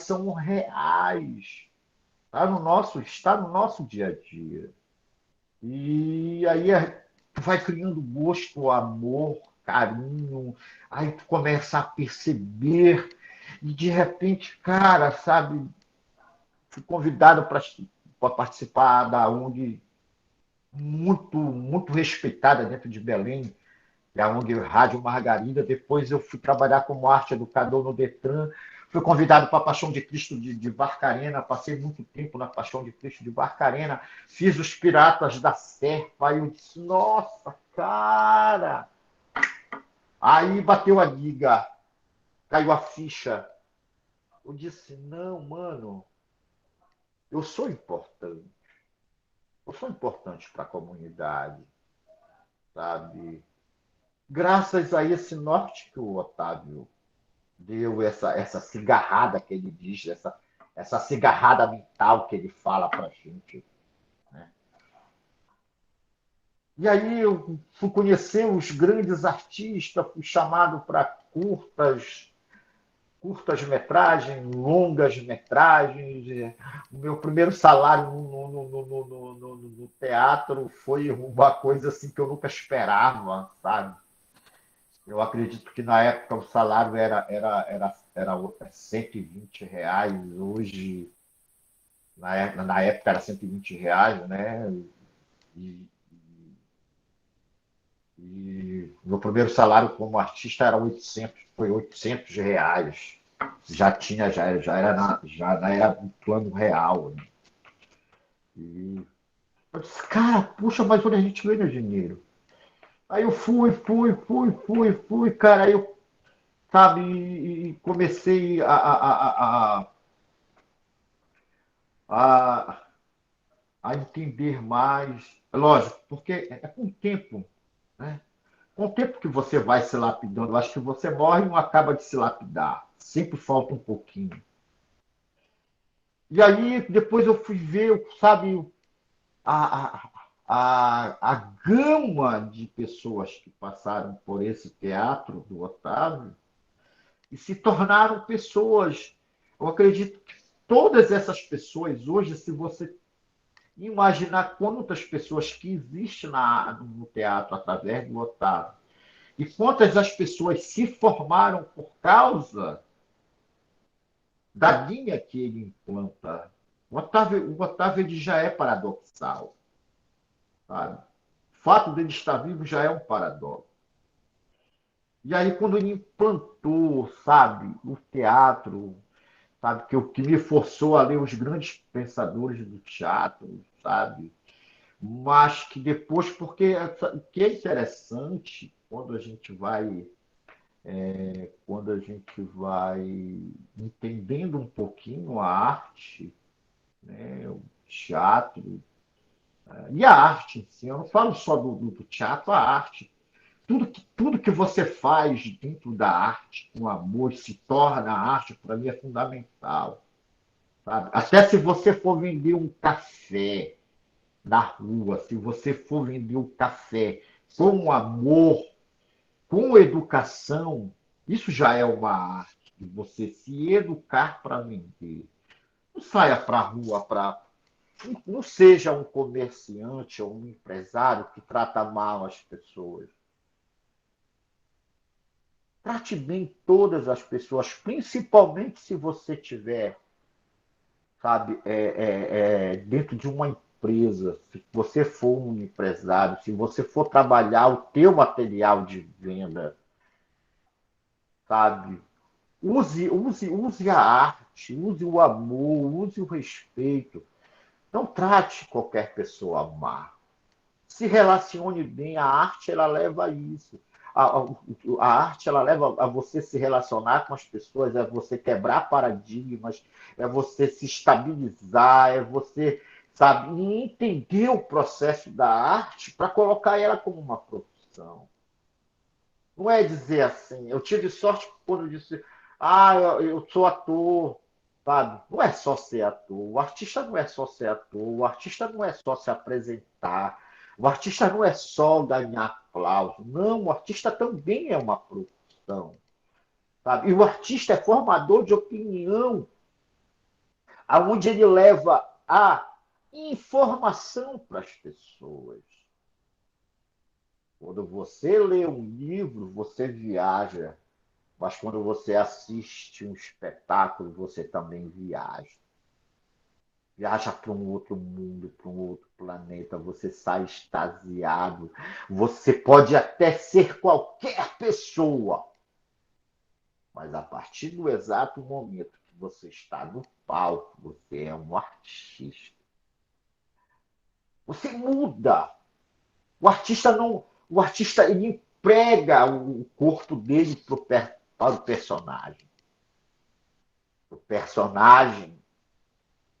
são reais. Está no nosso dia a dia. E aí tu vai criando gosto, amor, carinho, aí tu começa a perceber, e de repente, cara, sabe, fui convidado para participar da ONG muito, muito respeitada dentro de Belém, que é a ONG Rádio Margarida. Depois eu fui trabalhar como arte educador no Detran. Fui convidado para a Paixão de Cristo de Barcarena, passei muito tempo na Paixão de Cristo de Barcarena, fiz os Piratas da Serpa, aí eu disse, nossa, cara! Aí bateu a liga, caiu a ficha. Eu disse, não, mano, eu sou importante. Eu sou importante para a comunidade, sabe? Graças a esse norte que o Otávio deu, essa cigarrada que ele diz, essa cigarrada mental que ele fala para a gente, né? E aí eu fui conhecer os grandes artistas, fui chamado para curtas-metragens, longas-metragens. O meu primeiro salário no teatro foi uma coisa assim que eu nunca esperava, sabe? Eu acredito que na época o salário era R$ 120. Hoje, na época era R$ 120, né? E, e meu primeiro salário como artista era 800, foi R$ 800. Já era um plano real, né? E eu disse, cara, puxa, mas onde a gente ganha dinheiro? Aí eu fui, cara, aí eu, sabe, e comecei a, a entender mais. Lógico, porque é com o tempo, né? Com o tempo que você vai se lapidando, eu acho que você morre e não acaba de se lapidar. Sempre falta um pouquinho. E aí, depois eu fui ver, sabe, a, a, a gama de pessoas que passaram por esse teatro do Otávio e se tornaram pessoas. Eu acredito que todas essas pessoas, hoje, se você imaginar quantas pessoas que existem no teatro através do Otávio, E quantas as pessoas se formaram por causa da linha que ele implanta? O Otávio ele já é paradoxal, sabe? O fato dele estar vivo já é um paradoxo. E aí, quando ele implantou, sabe, o teatro, sabe, que me forçou a ler os grandes pensadores do teatro, sabe? Mas que depois, porque o que é interessante quando a gente vai entendendo um pouquinho a arte, né, o teatro, e a arte em si, eu não falo só do teatro, a arte. Tudo que você faz dentro da arte, com amor, se torna arte, para mim é fundamental. Sabe? Até se você for vender um café na rua, se você for vender um café com amor, com educação, isso já é uma arte. De você se educar para vender. Não saia para a rua para. Não seja um comerciante ou um empresário que trata mal as pessoas. Trate bem todas as pessoas, principalmente se você tiver, sabe, dentro de uma empresa, se você for um empresário, se você for trabalhar o teu material de venda, sabe, use a arte, use o amor, use o respeito. Não trate qualquer pessoa má. Se relacione bem, a arte ela leva a isso. A arte ela leva a você se relacionar com as pessoas, é você quebrar paradigmas, é você se estabilizar, é você, sabe, entender o processo da arte para colocar ela como uma profissão. Não é dizer assim, eu tive sorte quando eu disse, eu sou ator, sabe? Não é só ser ator, o artista não é só ser ator, o artista não é só se apresentar, o artista não é só ganhar aplauso, não, o artista também é uma profissão, sabe? E o artista é formador de opinião, aonde ele leva a informação para as pessoas. Quando você lê um livro, você viaja. Mas quando você assiste um espetáculo, você também viaja. Viaja para um outro mundo, para um outro planeta, você sai extasiado. Você pode até ser qualquer pessoa, mas a partir do exato momento que você está no palco, você é um artista. Você muda. O artista ele emprega o corpo dele para o personagem. O personagem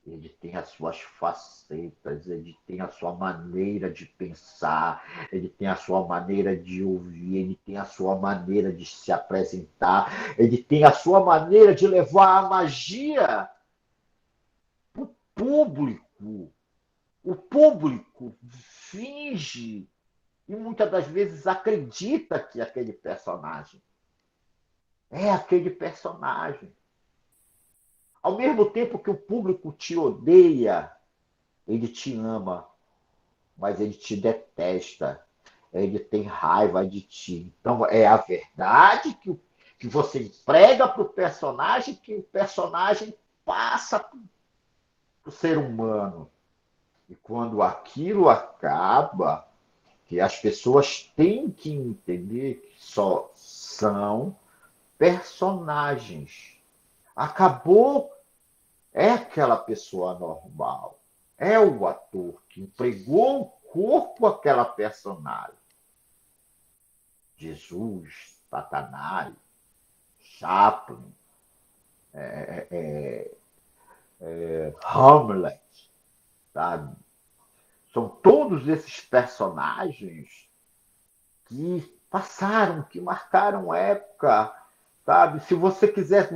ele tem as suas facetas, ele tem a sua maneira de pensar, ele tem a sua maneira de ouvir, ele tem a sua maneira de se apresentar, ele tem a sua maneira de levar a magia para o público. O público finge e muitas das vezes acredita que aquele personagem é aquele personagem. Ao mesmo tempo que o público te odeia, ele te ama, mas ele te detesta, ele tem raiva de ti. Então, é a verdade que você emprega para o personagem, que o personagem passa para o ser humano. E quando aquilo acaba, que as pessoas têm que entender que só são personagens. Acabou, é aquela pessoa normal. É o ator que empregou o corpo àquela personagem. Jesus, Satanás, Chaplin, Hamlet, sabe? São todos esses personagens que passaram, que marcaram época, sabe? Se você quiser,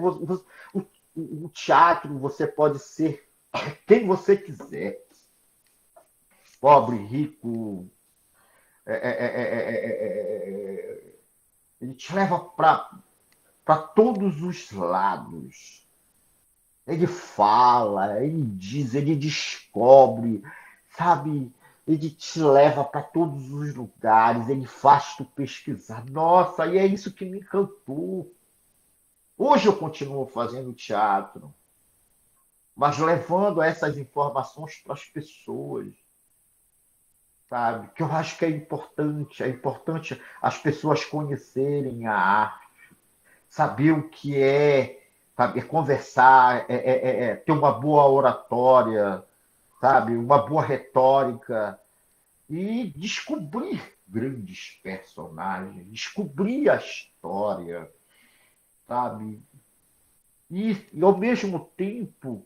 o teatro você pode ser quem você quiser, pobre, rico, ele te leva para todos os lados. Ele fala, ele diz, ele descobre, sabe? ele te leva para todos os lugares, ele faz tu pesquisar. Nossa, e é isso que me encantou. Hoje eu continuo fazendo teatro, mas levando essas informações para as pessoas, sabe? Que eu acho que é importante as pessoas conhecerem a arte, saber o que é, saber conversar, ter uma boa oratória, sabe? Uma boa retórica e descobrir grandes personagens, descobrir a história, sabe? E ao mesmo tempo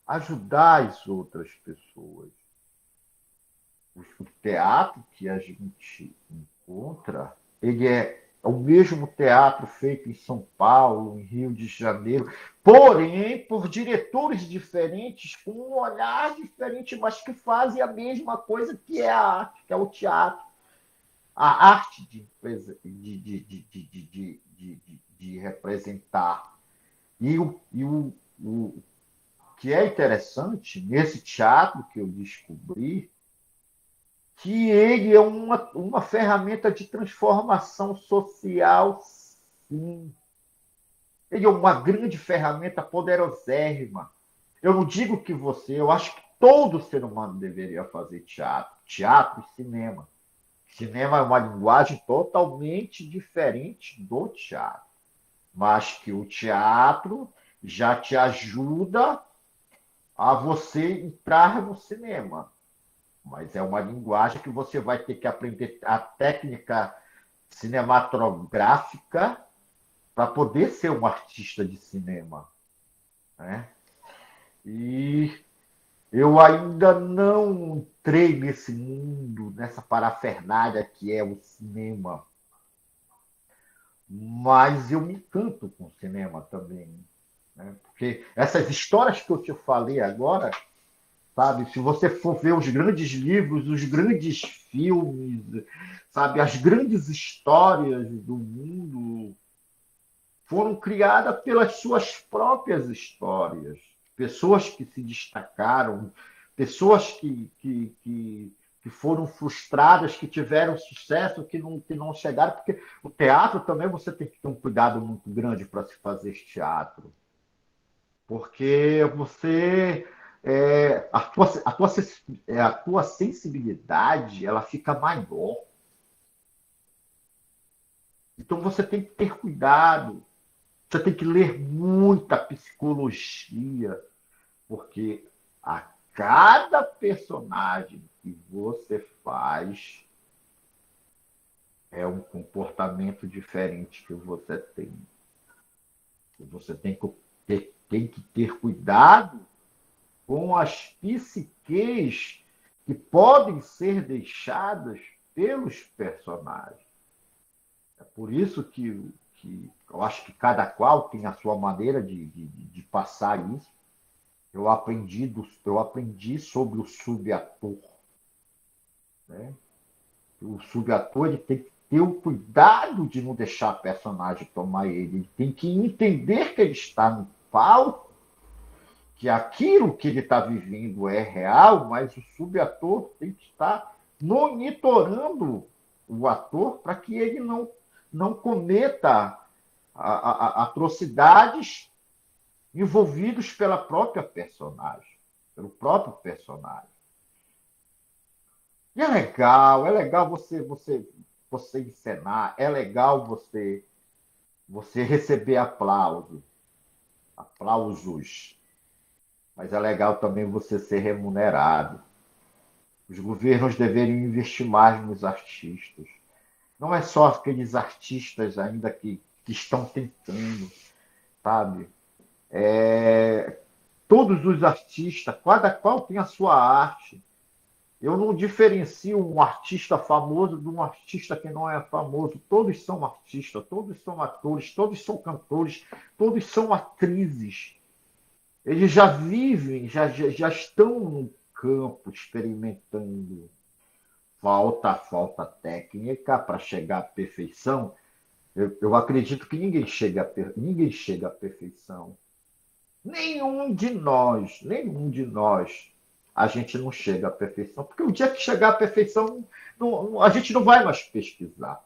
ajudar as outras pessoas. O teatro que a gente encontra, ele é o mesmo teatro feito em São Paulo, em Rio de Janeiro, porém por diretores diferentes, com um olhar diferente, mas que fazem a mesma coisa que é a arte, que é o teatro. A arte de representar. O que é interessante nesse teatro que eu descobri, que ele é uma ferramenta de transformação social, sim. Ele é uma grande ferramenta poderosérrima. Eu não digo que eu acho que todo ser humano deveria fazer teatro, teatro e cinema. Cinema é uma linguagem totalmente diferente do teatro, mas que o teatro já te ajuda a você entrar no cinema. Mas é uma linguagem que você vai ter que aprender a técnica cinematográfica para poder ser um artista de cinema, né? E eu ainda não entrei nesse mundo, nessa parafernália que é o cinema, mas eu me encanto com o cinema também, né? Porque essas histórias que eu te falei agora, sabe? Se você for ver os grandes livros, os grandes filmes, sabe? As grandes histórias do mundo foram criadas pelas suas próprias histórias. Pessoas que se destacaram, pessoas que foram frustradas, que tiveram sucesso, que não chegaram, porque o teatro também você tem que ter um cuidado muito grande para se fazer teatro. Porque você a tua sensibilidade ela fica maior. Então você tem que ter cuidado, você tem que ler muita psicologia, porque a cada personagem que você faz é um comportamento diferente que você tem. Você tem que ter cuidado com as psiques que podem ser deixadas pelos personagens. É por isso que eu acho que cada qual tem a sua maneira de passar isso. Eu aprendi sobre o subator. Né? O subator ele tem que ter o cuidado de não deixar o personagem tomar ele. Ele tem que entender que ele está no palco, que aquilo que ele está vivendo é real, mas o subator tem que estar monitorando o ator para que ele não cometa atrocidades envolvidos pela própria personagem, pelo próprio personagem. E é legal você encenar, é legal você receber aplausos, mas é legal também você ser remunerado. Os governos deveriam investir mais nos artistas. Não é só aqueles artistas ainda que estão tentando, sabe? Todos os artistas, cada qual tem a sua arte. Eu não diferencio um artista famoso de um artista que não é famoso. Todos são artistas, todos são atores, todos são cantores, todos são atrizes. Eles já vivem, já estão no campo experimentando. Falta técnica para chegar à perfeição. Eu acredito que ninguém chega à perfeição. Nenhum de nós. a gente não chega à perfeição. Porque o dia que chegar à perfeição, a gente não vai mais pesquisar.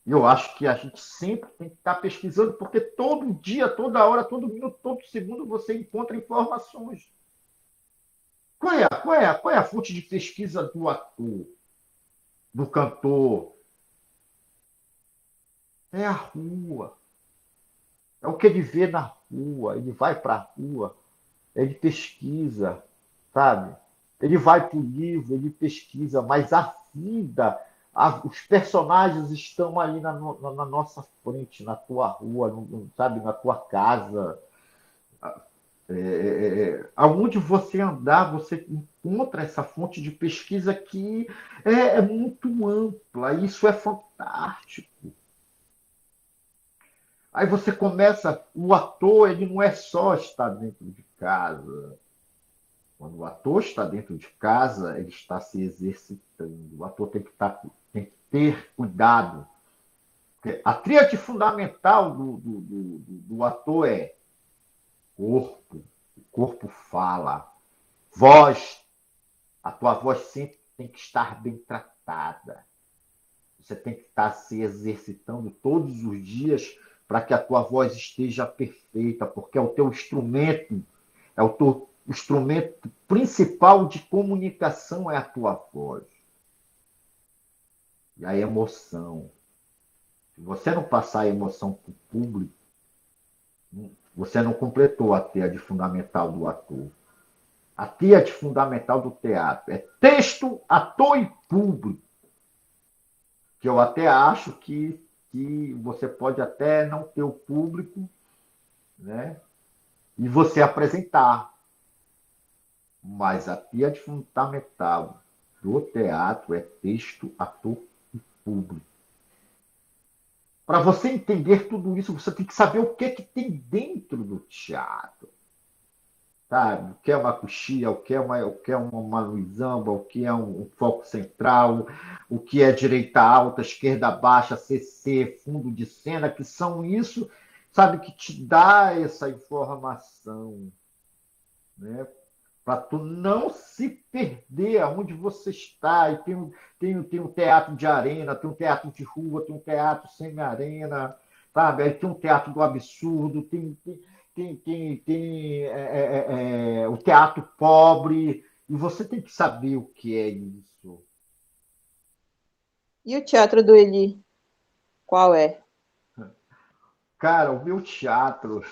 E eu acho que a gente sempre tem que estar pesquisando, porque todo dia, toda hora, todo minuto, todo segundo você encontra informações. Qual é a fonte de pesquisa do ator, do cantor? É a rua. É o que ele vê na rua. Ele vai para a rua, ele pesquisa, sabe? Ele vai para o livro, ele pesquisa, mas a vida, os personagens estão ali na nossa frente, na tua rua, sabe, na tua casa. Aonde você andar, você encontra essa fonte de pesquisa que é muito ampla. Isso é fantástico. Aí você começa, o ator, ele não é só estar dentro de casa. Quando o ator está dentro de casa, ele está se exercitando. O ator tem que ter cuidado. A tríade fundamental do ator é corpo. O corpo fala. Voz. A tua voz sempre tem que estar bem tratada. Você tem que estar se exercitando todos os dias para que a tua voz esteja perfeita, porque é o teu instrumento, é o teu instrumento principal de comunicação é a tua voz. E a emoção. Se você não passar a emoção para o público, você não completou a tríade fundamental do ator. A tríade fundamental do teatro é texto, ator e público. Que eu até acho que você pode até não ter o público, né? E você apresentar. Mas a tríade fundamental do teatro é texto, ator e público. Para você entender tudo isso, você tem que saber o que tem dentro do teatro. Sabe? O que é uma coxia, o que é uma luizamba, o que é um foco central, o que é direita alta, esquerda baixa, CC, fundo de cena, que são isso, sabe, que te dá essa informação, né? Para tu não se perder aonde você está. E tem um teatro de arena, tem um teatro de rua, tem um teatro semi-arena, sabe? Aí tem um teatro do absurdo, tem o teatro pobre, e você tem que saber o que é isso. E o teatro do Eli, qual é? Cara, o meu teatro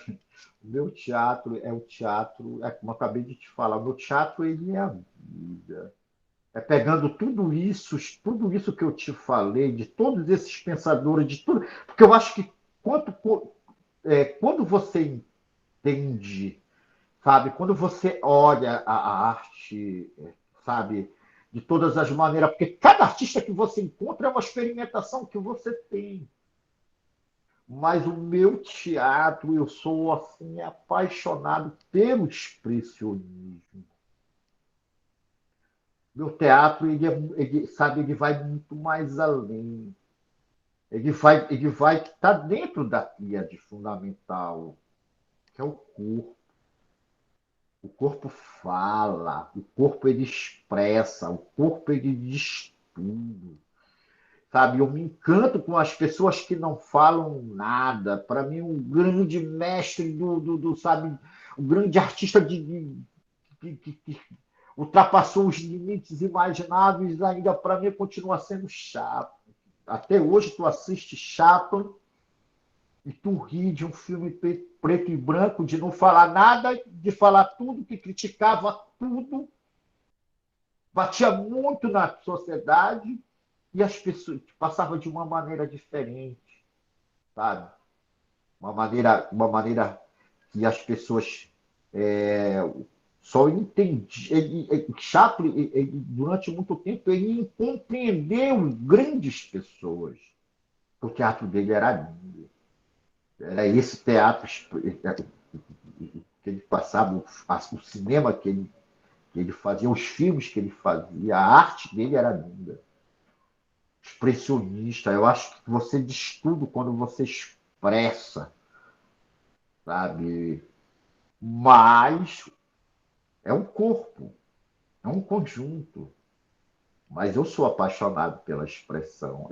é o teatro, como eu acabei de te falar, o meu teatro ele é a vida. É pegando tudo isso que eu te falei, de todos esses pensadores, de tudo, porque eu acho que quando você entende, sabe, quando você olha a arte, sabe, de todas as maneiras, porque cada artista que você encontra é uma experimentação que você tem. Mas o meu teatro, eu sou assim apaixonado pelo expressionismo. Meu teatro, sabe, ele vai muito mais além. Ele vai estar dentro da tríade fundamental, que é o corpo. O corpo fala, o corpo ele expressa, o corpo ele diz tudo. Sabe, eu me encanto com as pessoas que não falam nada. Para mim, um grande mestre sabe, um grande artista que ultrapassou os limites imagináveis, ainda para mim continua sendo chato. Até hoje tu assiste Chaplin e tu ri de um filme preto e branco, de não falar nada, de falar tudo, que criticava tudo, batia muito na sociedade e as pessoas passavam de uma maneira diferente, sabe? Uma maneira que as pessoas é, só entendiam. Chaplin, durante muito tempo, ele compreendeu grandes pessoas. O teatro dele era lindo. Era esse teatro que ele passava, o cinema que ele fazia, os filmes que ele fazia, a arte dele era linda. Expressionista. Eu acho que você diz tudo quando você expressa, sabe? Mas é um corpo, é um conjunto. Mas eu sou apaixonado pela expressão.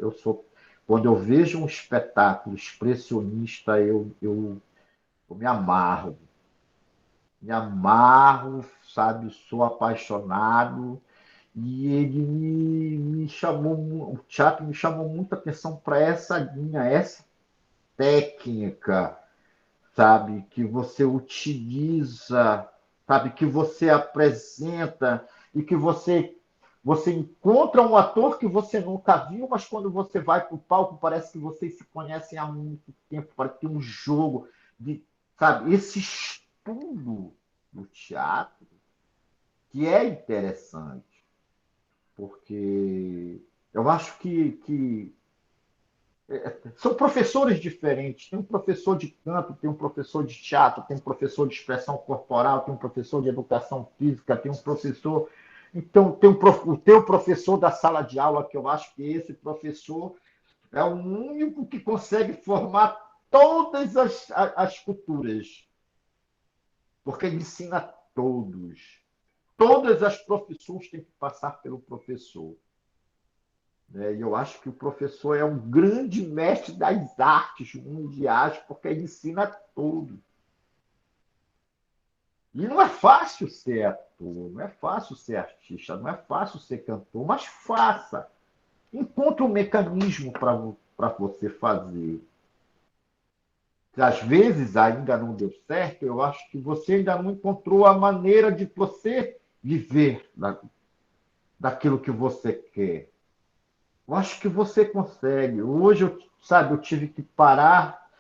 Quando eu vejo um espetáculo expressionista, eu me amarro, sabe? Sou apaixonado. E ele me chamou, o teatro me chamou muita atenção para essa linha, essa técnica, sabe? Que você utiliza, sabe? Que você apresenta e que você encontra um ator que você nunca viu, mas quando você vai para o palco parece que vocês se conhecem há muito tempo, para ter um jogo de, sabe? Esse estudo do teatro que é interessante, porque eu acho que são professores diferentes. Tem um professor de canto, tem um professor de teatro, tem um professor de expressão corporal, tem um professor de educação física, tem um professor. Então, o teu professor da sala de aula, que eu acho que esse professor é o único que consegue formar todas as culturas, porque ele ensina a todos. Todas as profissões têm que passar pelo professor. Né? E eu acho que o professor é um grande mestre das artes mundiais, porque ele ensina a todos. E não é fácil ser ator, não é fácil ser artista, não é fácil ser cantor, mas faça. Encontre um mecanismo para você fazer. Se às vezes ainda não deu certo, eu acho que você ainda não encontrou a maneira de você viver daquilo que você quer. Eu acho que você consegue. Hoje, sabe, eu tive que parar,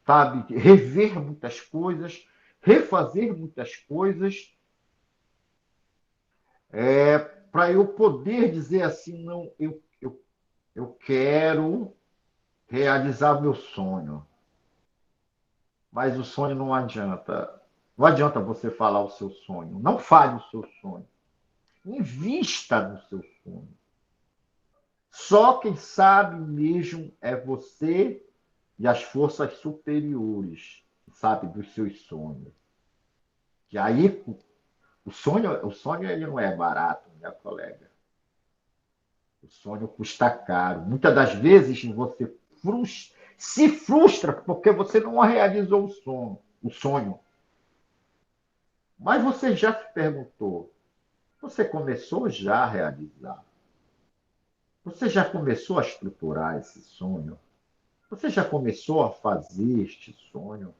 sabe, rever muitas coisas, refazer muitas coisas, para eu poder dizer assim, não, eu quero realizar meu sonho. Mas o sonho não adianta. Não adianta você falar o seu sonho. Não fale o seu sonho. Invista no seu sonho. Só quem sabe mesmo é você e as forças superiores, sabe, dos seus sonhos. Que aí o sonho ele não é barato, minha colega. O sonho custa caro. Muitas das vezes você se frustra porque você não realizou o sonho. Mas você já se perguntou, você começou já a realizar? Você já começou a estruturar esse sonho? Você já começou a fazer este sonho?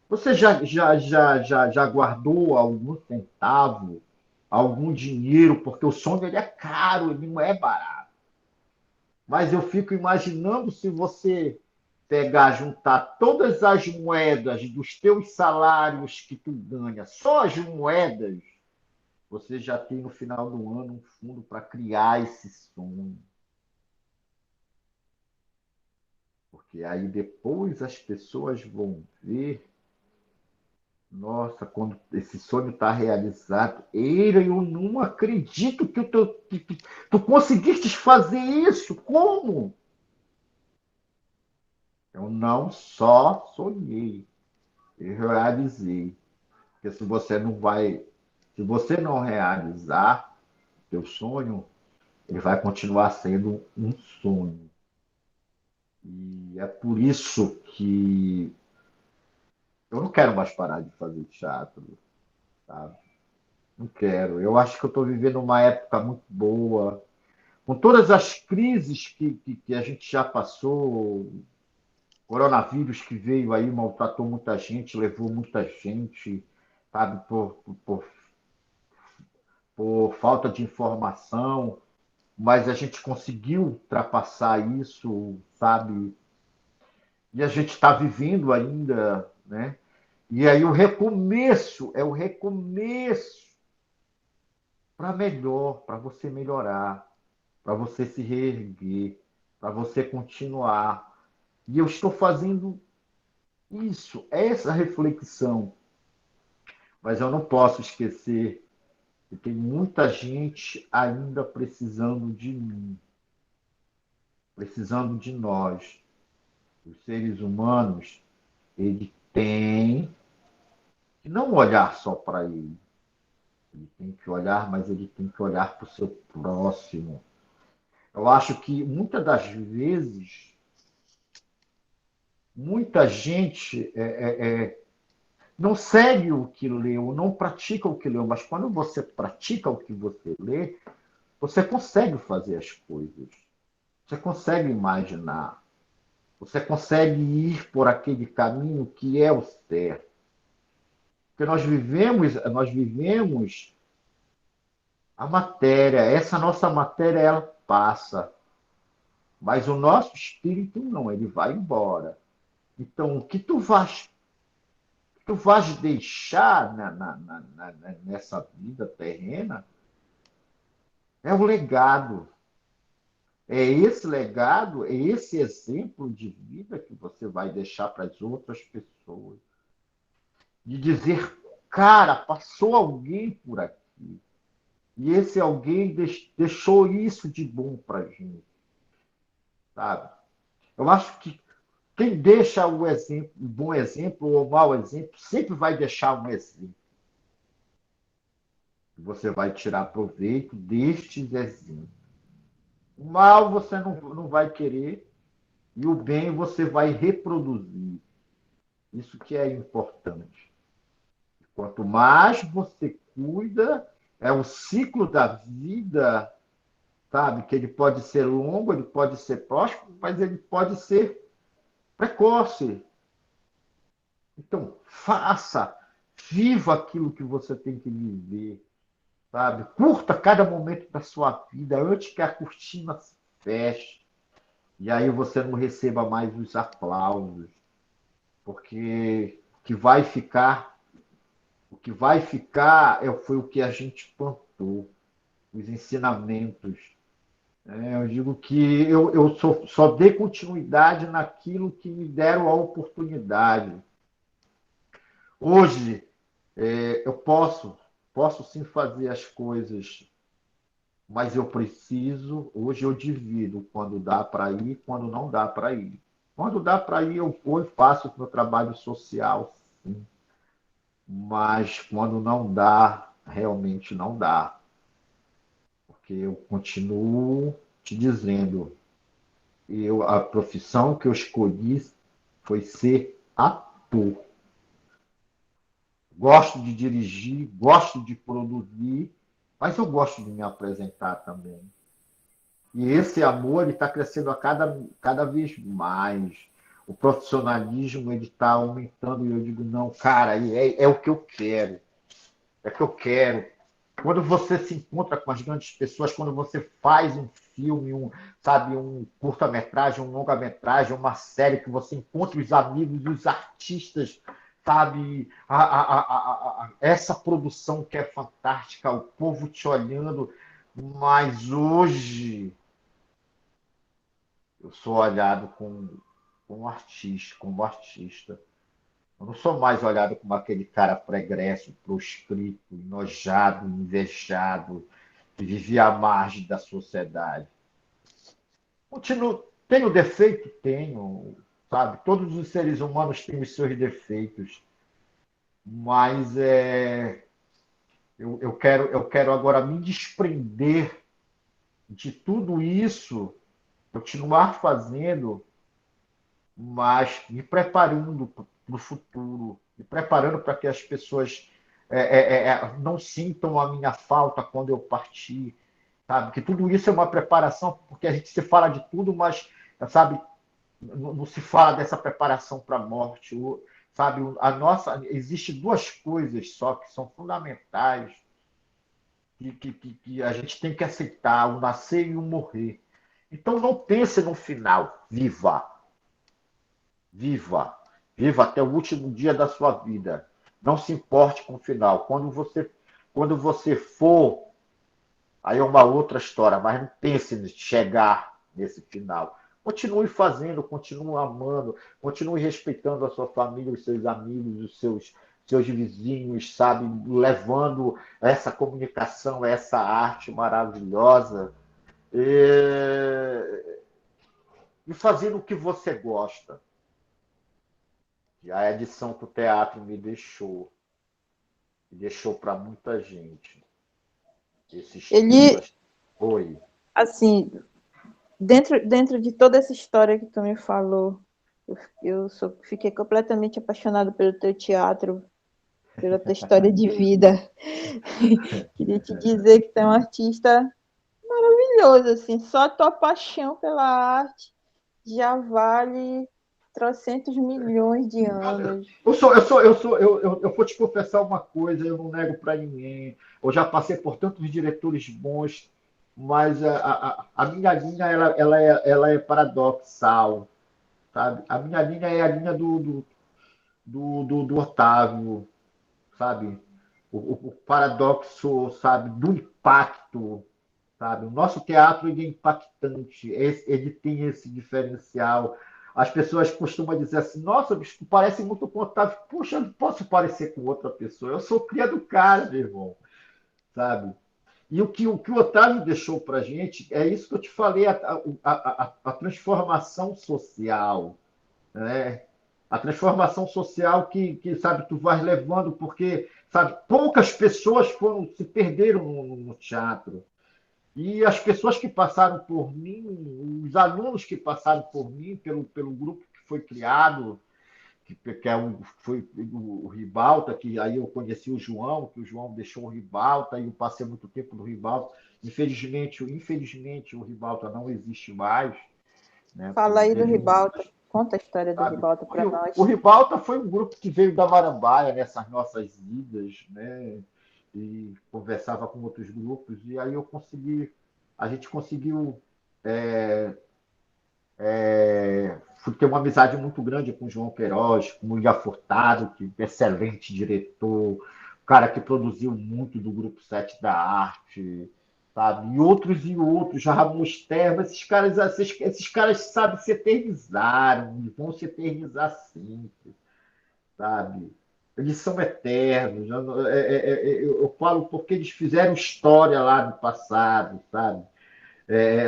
Você já guardou algum centavo, algum dinheiro? Porque o sonho ele é caro, ele não é barato. Mas eu fico imaginando se você pegar, juntar todas as moedas dos teus salários que tu ganha, só as moedas, você já tem no final do ano um fundo para criar esse sonho. Porque aí depois as pessoas vão ver, nossa, quando esse sonho está realizado, Eira, eu não acredito que tu conseguiste fazer isso. Como? Eu não só sonhei, eu realizei. Porque se você não realizar teu sonho, ele vai continuar sendo um sonho. E é por isso que eu não quero mais parar de fazer teatro, sabe? Não quero. Eu acho que eu estou vivendo uma época muito boa, com todas as crises que a gente já passou, coronavírus que veio aí, maltratou muita gente, levou muita gente, sabe, por falta de informação, mas a gente conseguiu ultrapassar isso, sabe? E a gente está vivendo ainda, né? E aí o recomeço é o recomeço para melhor, para você melhorar, para você se reerguer, para você continuar. E eu estou fazendo isso, essa reflexão, mas eu não posso esquecer que tem muita gente ainda precisando de mim, precisando de nós. Os seres humanos, ele tem que não olhar só para ele, Ele tem que olhar, mas ele tem que olhar para o seu próximo. Eu acho que muitas das vezes, muita gente não segue o que leu, não pratica o que leu, mas quando você pratica o que você lê, você consegue fazer as coisas, você consegue imaginar, você consegue ir por aquele caminho que é o certo. Porque nós vivemos a matéria, essa nossa matéria ela passa, mas o nosso espírito não, ele vai embora. Então, o que tu vais deixar nessa vida terrena é o legado. É esse legado, é esse exemplo de vida que você vai deixar para as outras pessoas. De dizer, cara, passou alguém por aqui. E esse alguém deixou isso de bom para gente, sabe? Eu acho que quem deixa o exemplo, o bom exemplo ou o mau exemplo, sempre vai deixar um exemplo. Você vai tirar proveito destes exemplos. O mal você não vai querer e o bem você vai reproduzir. Isso que é importante. Quanto mais você cuida, é o ciclo da vida, sabe? Que ele pode ser longo, ele pode ser próximo, mas ele pode ser precoce. Então, faça, viva aquilo que você tem que viver, sabe? Curta cada momento da sua vida antes que a cortina se feche. E aí você não receba mais os aplausos, porque o que vai ficar foi o que a gente plantou, os ensinamentos. Eu digo que eu só dei continuidade naquilo que me deram a oportunidade. Hoje, eu posso sim fazer as coisas, mas eu preciso, hoje eu divido quando dá para ir, quando não dá para ir. Quando dá para ir, eu vou e faço o meu trabalho social, sim. Mas quando não dá, realmente não dá. Porque eu continuo te dizendo, a profissão que eu escolhi foi ser ator. Gosto de dirigir, gosto de produzir, mas eu gosto de me apresentar também. E esse amor está crescendo a cada vez mais. O profissionalismo ele está aumentando e eu digo, não, cara, é o que eu quero. É o que eu quero. Quando você se encontra com as grandes pessoas, quando você faz um filme, sabe, um curta-metragem, um longa-metragem, uma série, que você encontra os amigos, os artistas, sabe, essa produção que é fantástica, o povo te olhando, mas hoje eu sou olhado como artista. Eu não sou mais olhado como aquele cara pregresso, proscrito, enojado, invejado, que vivia à margem da sociedade. Continuo, tenho defeito? Tenho, sabe? Todos os seres humanos têm os seus defeitos, mas eu quero agora me desprender de tudo isso, continuar fazendo, mas me preparando para o futuro, me preparando para que as pessoas não sintam a minha falta quando eu partir, sabe? Que tudo isso é uma preparação, porque a gente se fala de tudo, mas, sabe, não se fala dessa preparação para a morte, sabe? Existe duas coisas só que são fundamentais que a gente tem que aceitar, o nascer e o morrer. Então não pense no final, viva. Viva. Viva até o último dia da sua vida. Não se importe com o final. Quando você for, aí é uma outra história, mas não pense em chegar nesse final. Continue fazendo, continue amando, continue respeitando a sua família, os seus amigos, os seus vizinhos, sabe? Levando essa comunicação, essa arte maravilhosa e fazendo o que você gosta. E a edição que o teatro me deixou para muita gente. esse estilo. Ele, Oi. assim, dentro de toda essa história que tu me falou, fiquei completamente apaixonada pelo teu teatro, pela tua história de vida. Queria te dizer que tu é um artista maravilhoso, assim, só a tua paixão pela arte já vale trocentos milhões de anos. Eu vou te confessar uma coisa, eu não nego para ninguém. Eu já passei por tantos diretores bons, mas a minha linha ela é paradoxal, sabe? A minha linha é a linha do Otávio, sabe? O paradoxo, sabe, do impacto, sabe? O nosso teatro ele é impactante, ele tem esse diferencial. As pessoas costumam dizer assim: Nossa, bicho, tu parece muito com o Otávio. Puxa, eu não posso parecer com outra pessoa. Eu sou cria do cara, meu irmão, sabe? E o que o Otávio deixou para a gente é isso que eu te falei: a transformação social, né? A transformação social sabe, tu vais levando, porque, sabe, poucas pessoas se perderam no teatro. E as pessoas que passaram por mim, os alunos que passaram por mim, pelo grupo que foi criado, foi o Ribalta, que aí eu conheci o João, que o João deixou o Ribalta, e eu passei muito tempo no Ribalta. Infelizmente o Ribalta não existe mais, né? Fala aí do Ribalta, conta a história do Sabe? Ribalta para O nós. Ribalta foi um grupo que veio da Marambaia nessas nossas idas, né? E conversava com outros grupos, e aí a gente conseguiu ter uma amizade muito grande com o João Queiroz, com o Ilha Furtado, que é excelente diretor, o cara que produziu muito do Grupo 7 da Arte, sabe? E outros, já Ramon Sterba, esses caras, sabe, se eternizaram, e vão se eternizar sempre, sabe? Eles são eternos. Eu falo porque eles fizeram história lá no passado, sabe?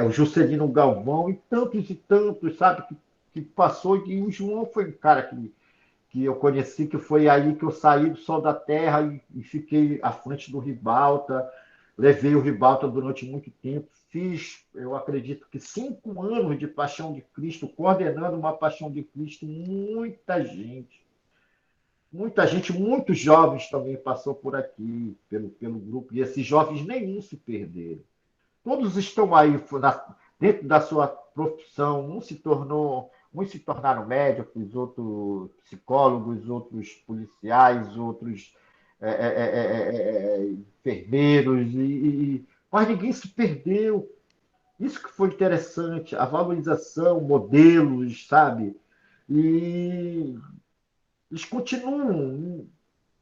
O Juscelino Galvão e tantos, sabe, que passou. E o João foi um cara que eu conheci, que foi aí que eu saí do Sol da Terra e fiquei à frente do Ribalta. Levei o Ribalta durante muito tempo. Fiz, eu acredito que 5 anos de Paixão de Cristo, coordenando uma Paixão de Cristo. Muita gente, muitos jovens também passou por aqui, pelo grupo, e esses jovens nenhum se perderam. Todos estão aí dentro da sua profissão. Uns se tornaram médicos, outros psicólogos, outros policiais, outros enfermeiros, mas ninguém se perdeu. Isso que foi interessante, a valorização, modelos, sabe? E eles continuam,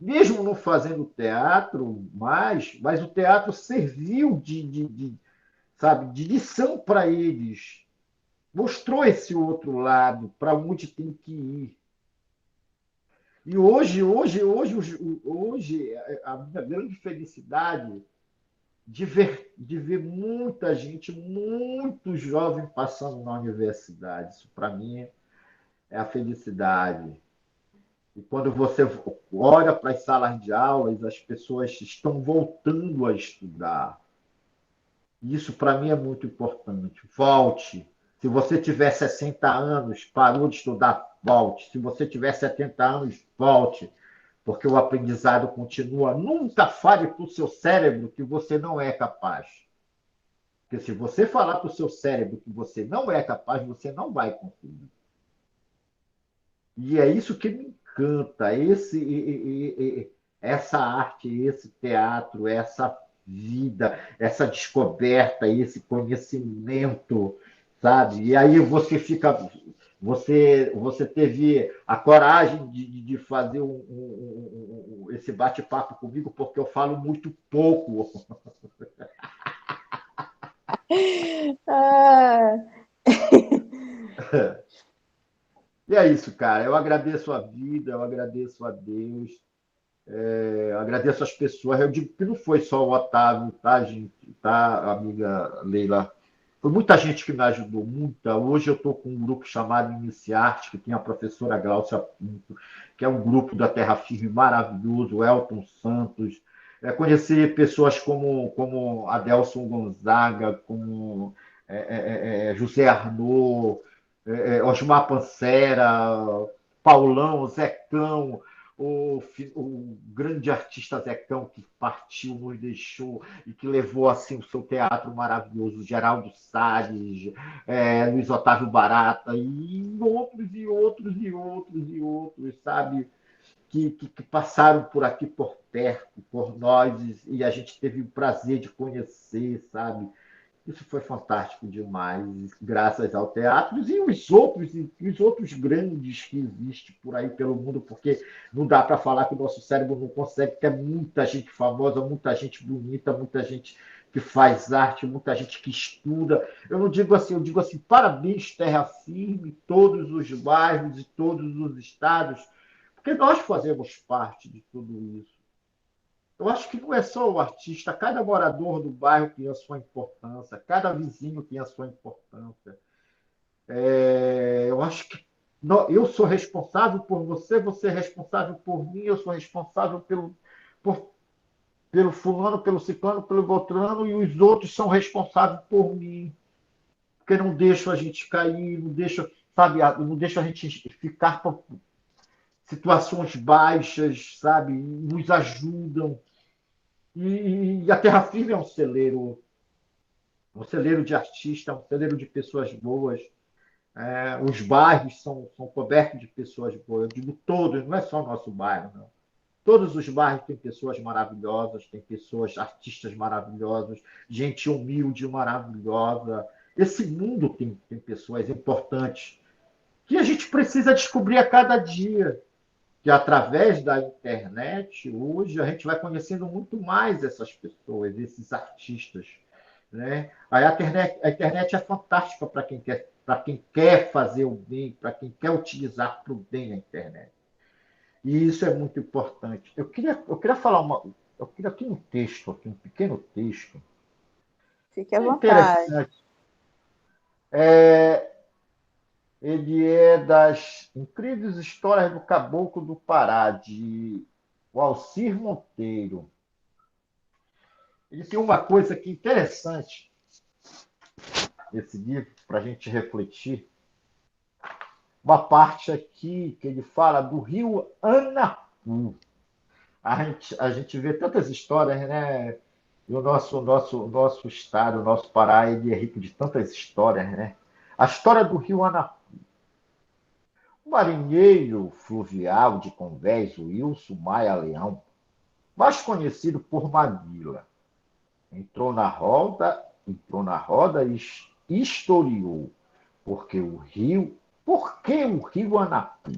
mesmo não fazendo teatro mas o teatro serviu sabe, de lição para eles. Mostrou esse outro lado, para onde tem que ir. E hoje a minha grande felicidade de ver muita gente, muito jovem passando na universidade. Isso, para mim, é a felicidade. E quando você olha para as salas de aulas, as pessoas estão voltando a estudar. Isso para mim é muito importante. Volte. Se você tiver 60 anos, parou de estudar, volte. Se você tiver 70 anos, volte. Porque o aprendizado continua. Nunca fale para o seu cérebro que você não é capaz. Porque se você falar para o seu cérebro que você não é capaz, você não vai conseguir. E é isso que me encanta, essa arte, esse teatro, essa vida, essa descoberta, esse conhecimento, sabe? E aí você teve a coragem de fazer esse bate-papo comigo, porque eu falo muito pouco. Ah, E é isso, cara. Eu agradeço a vida, eu agradeço a Deus. Eu agradeço as pessoas. Eu digo que não foi só o Otávio, tá, gente? Tá, amiga Leila? Foi muita gente que me ajudou, muita. Hoje eu estou com um grupo chamado Iniciarte, que tem a professora Glaucia Pinto, que é um grupo da Terra Firme maravilhoso, o Elton Santos. conhecer pessoas como Adelson Gonzaga, como José Arnaud, Osmar Pancera, Paulão, Zecão, o grande artista Zecão que partiu, nos deixou e que levou assim o seu teatro maravilhoso, Geraldo Salles, Luiz Otávio Barata, e outros, e outros, e outros, e outros, sabe? Que passaram por aqui por perto, por nós, e a gente teve o prazer de conhecer, sabe? Isso foi fantástico demais, graças ao teatro e os outros grandes que existem por aí pelo mundo, porque não dá para falar que o nosso cérebro não consegue, ter muita gente famosa, muita gente bonita, muita gente que faz arte, muita gente que estuda. Eu não digo assim, eu digo assim, parabéns, terra firme, todos os bairros e todos os estados, porque nós fazemos parte de tudo isso. Eu acho que não é só o artista, cada morador do bairro tem a sua importância, cada vizinho tem a sua importância. Eu acho que eu sou responsável por você, você é responsável por mim, eu sou responsável por, pelo fulano, pelo ciclano, pelo beltrano, e os outros são responsáveis por mim, porque não deixam a gente cair, não deixam, sabe, não deixam a gente ficar por situações baixas, sabe, nos ajudam. E a Terra Firme é um celeiro de artistas, um celeiro de pessoas boas. Os bairros são cobertos de pessoas boas. Eu digo todos, não é só o nosso bairro, não. Todos os bairros têm pessoas maravilhosas, têm pessoas, artistas maravilhosos, gente humilde, maravilhosa. Esse mundo tem pessoas importantes que a gente precisa descobrir a cada dia. Que através da internet, hoje, a gente vai conhecendo muito mais essas pessoas, esses artistas. Né? A internet é fantástica para quem quer fazer o bem, para quem quer utilizar para o bem a internet. E isso é muito importante. Eu queria falar eu queria aqui um texto, aqui um pequeno texto, Fique à é vontade. interessante. É, ele é das incríveis histórias do Caboclo do Pará, de Alcir Monteiro. Ele tem uma coisa aqui interessante, esse livro, para a gente refletir. Uma parte aqui que ele fala do rio Anapu. A gente vê tantas histórias, né? E o nosso estado, o nosso Pará, ele é rico de tantas histórias, né? A história do rio Anapu. O marinheiro fluvial de Convés, Wilson Maia Leão, mais conhecido por Maguila, entrou na roda e historiou porque o rio Anapu,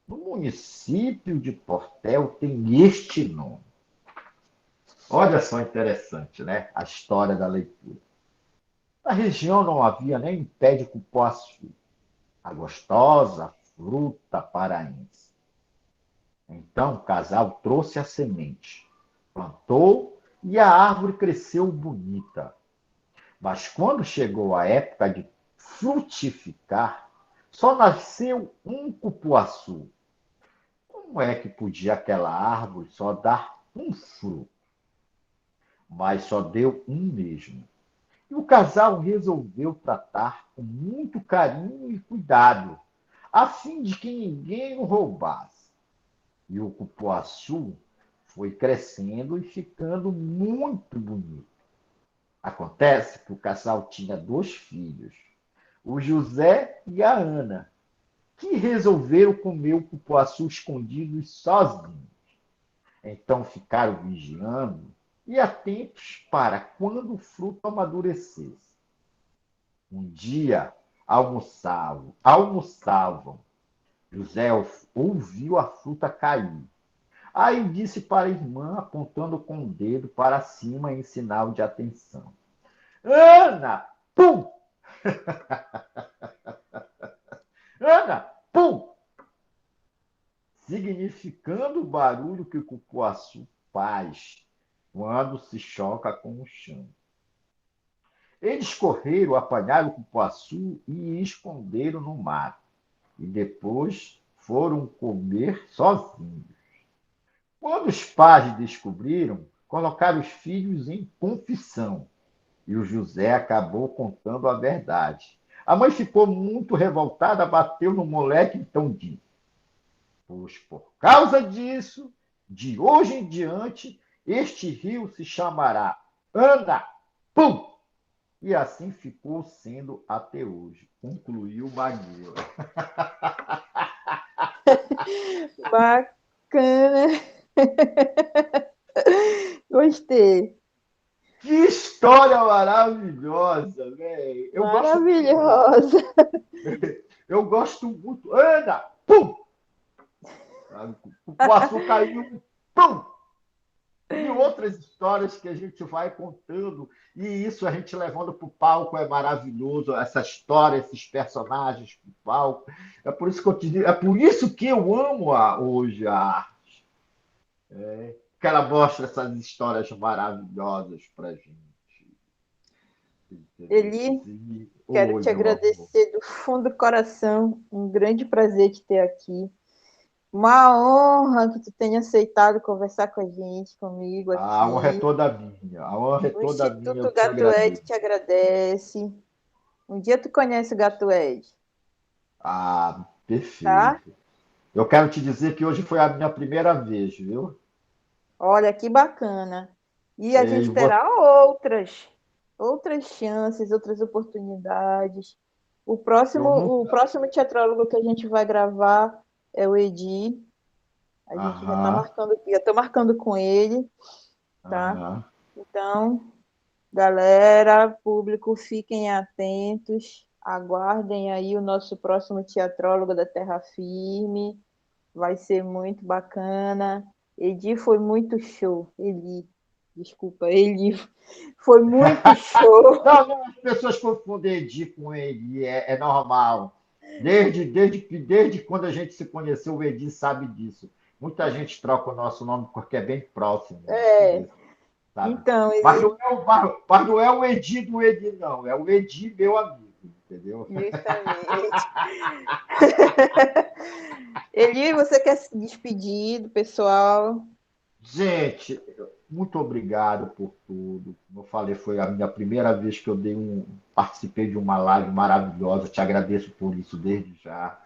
no município de Portel, tem este nome. Olha só interessante, né? A história da leitura. Na região não havia nem pé de cupuaçu, a gostosa fruta paraense. Então o casal trouxe a semente, plantou e a árvore cresceu bonita. Mas quando chegou a época de frutificar, só nasceu um cupuaçu. Como é que podia aquela árvore só dar um fruto? Mas só deu um mesmo. E o casal resolveu tratar com muito carinho e cuidado, a fim de que ninguém o roubasse. E o cupuaçu foi crescendo e ficando muito bonito. Acontece que o casal tinha dois filhos, o José e a Ana, que resolveram comer o cupuaçu escondidos sozinhos. Então ficaram vigiando e atentos para quando o fruto amadurecesse. Um dia almoçavam. José ouviu a fruta cair. Aí disse para a irmã, apontando com o dedo para cima em sinal de atenção: Ana, pum! Ana, pum! Significando o barulho que o cupuaçu faz quando se choca com o chão. Eles correram, apanharam o cupuaçu e esconderam no mato. E depois foram comer sozinhos. Quando os pais descobriram, colocaram os filhos em confissão e o José acabou contando a verdade. A mãe ficou muito revoltada, bateu no moleque, então disse: pois por causa disso, de hoje em diante, este rio se chamará Ana. Pum! E assim ficou sendo até hoje, concluiu Maguila. Bacana. Gostei. Que história maravilhosa, velho! Maravilhosa. Eu gosto muito. Ana! Pum! O cupuaçu caiu, pum! E outras histórias que a gente vai contando, e isso a gente levando para o palco é maravilhoso, essa história, esses personagens para o palco. É por isso que eu te digo, é por isso que eu amo hoje a arte, que ela mostra essas histórias maravilhosas para a gente. Entendeu? Eli, quero Oi, te meu amor. agradecer do fundo do coração. Um grande prazer te ter aqui. Uma honra que tu tenha aceitado conversar com a gente, comigo A honra é aqui. toda minha. A honra é O toda minha, eu Instituto te Gato Ed agradeço. te agradece. Um dia tu conhece o Gato Ed, Ah, tá? perfeito. Eu quero te dizer que hoje foi a minha primeira vez, viu? Olha que bacana. E a E gente terá outras chances, outras oportunidades. eu O nunca. próximo teatrólogo que a gente vai gravar é o Edi. A gente já está Aham, marcando, já estou marcando com ele, tá? aham. Então, galera, público, fiquem atentos, aguardem aí o nosso próximo teatrólogo da Terra Firme. Vai ser muito bacana. Edi foi muito show. Eli foi muito show. Não, não, as pessoas confundem Edi com Edi, é normal. Desde quando a gente se conheceu, o Edi sabe disso. Muita gente troca o nosso nome porque é bem próximo, É, entendeu? Sabe? então, Mas ele não é mas não é o Edi do Edi, não. É o Edi, meu amigo, entendeu? justamente. Eli, você quer se despedir do pessoal? Gente, muito obrigado por tudo. Como eu falei, foi a minha primeira vez que eu participei de uma live maravilhosa. Te agradeço por isso desde já.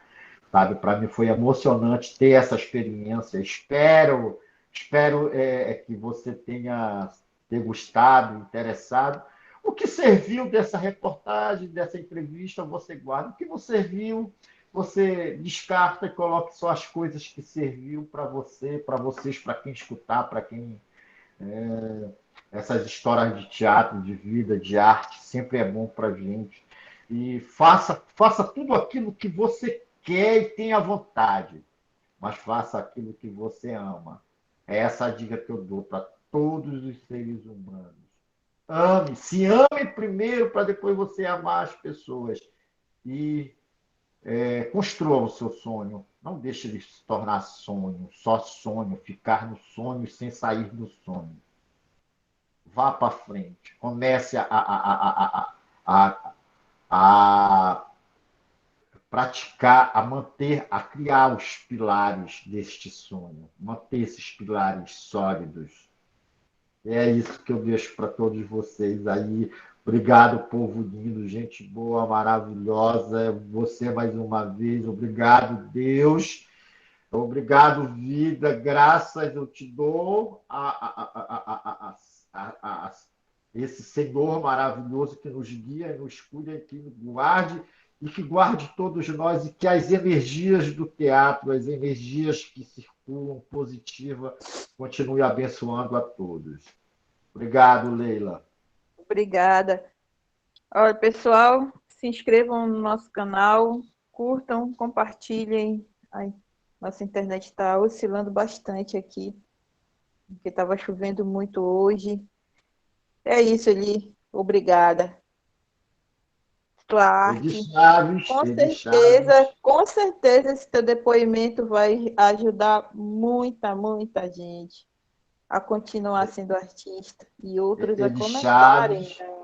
Sabe, para mim foi emocionante ter essa experiência. Espero que você ter gostado, interessado. O que serviu dessa reportagem, dessa entrevista, você guarda. O que não serviu, você descarta e coloque só as coisas que serviu para você, para vocês, para quem escutar, para quem essas histórias de teatro, de vida, de arte, sempre é bom para a gente. E faça tudo aquilo que você quer e tenha vontade, mas faça aquilo que você ama. É essa a dica que eu dou para todos os seres humanos. Se ame primeiro para depois você amar as pessoas. E construa o seu sonho. Não deixe ele se tornar sonho, só sonho, ficar no sonho sem sair do sonho. Vá para frente. Comece a, a praticar, a manter, a criar os pilares deste sonho. Manter esses pilares sólidos. É isso que eu deixo para todos vocês aí. Obrigado, povo lindo, gente boa, maravilhosa. Você mais uma vez. Obrigado, Deus. Obrigado, vida, graças eu te dou a esse Senhor maravilhoso que nos guia, nos cuida, que nos guarde e que guarde todos nós e que as energias do teatro, as energias que circulam positiva, continue abençoando a todos. Obrigado, Leila. Obrigada. Olha, pessoal, se inscrevam no nosso canal, curtam, compartilhem. Ai, nossa internet está oscilando bastante aqui, porque estava chovendo muito hoje. É isso, Eli. Obrigada. Tua arte. Edi Chaves, Com certeza esse teu depoimento vai ajudar muita gente a continuar sendo artista e outros a Edi começarem, Chaves. né?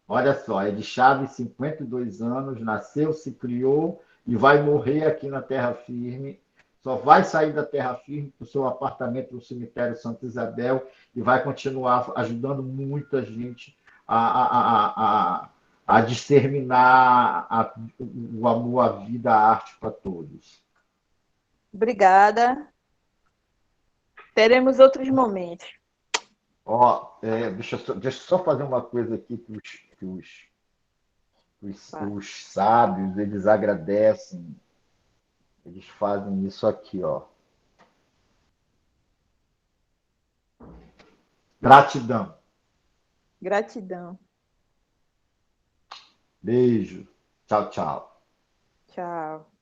Olha só, é de Chaves, 52 anos, nasceu, se criou e vai morrer aqui na Terra Firme. só vai sair da terra firme para o seu apartamento no cemitério Santa Isabel e vai continuar ajudando muita gente a disseminar o amor à vida, à arte para todos. Obrigada. Teremos outros momentos. Ó, deixa eu só fazer uma coisa aqui os sábios, eles agradecem, eles fazem isso aqui, ó. Gratidão. Gratidão. Beijo. Tchau, tchau. Tchau.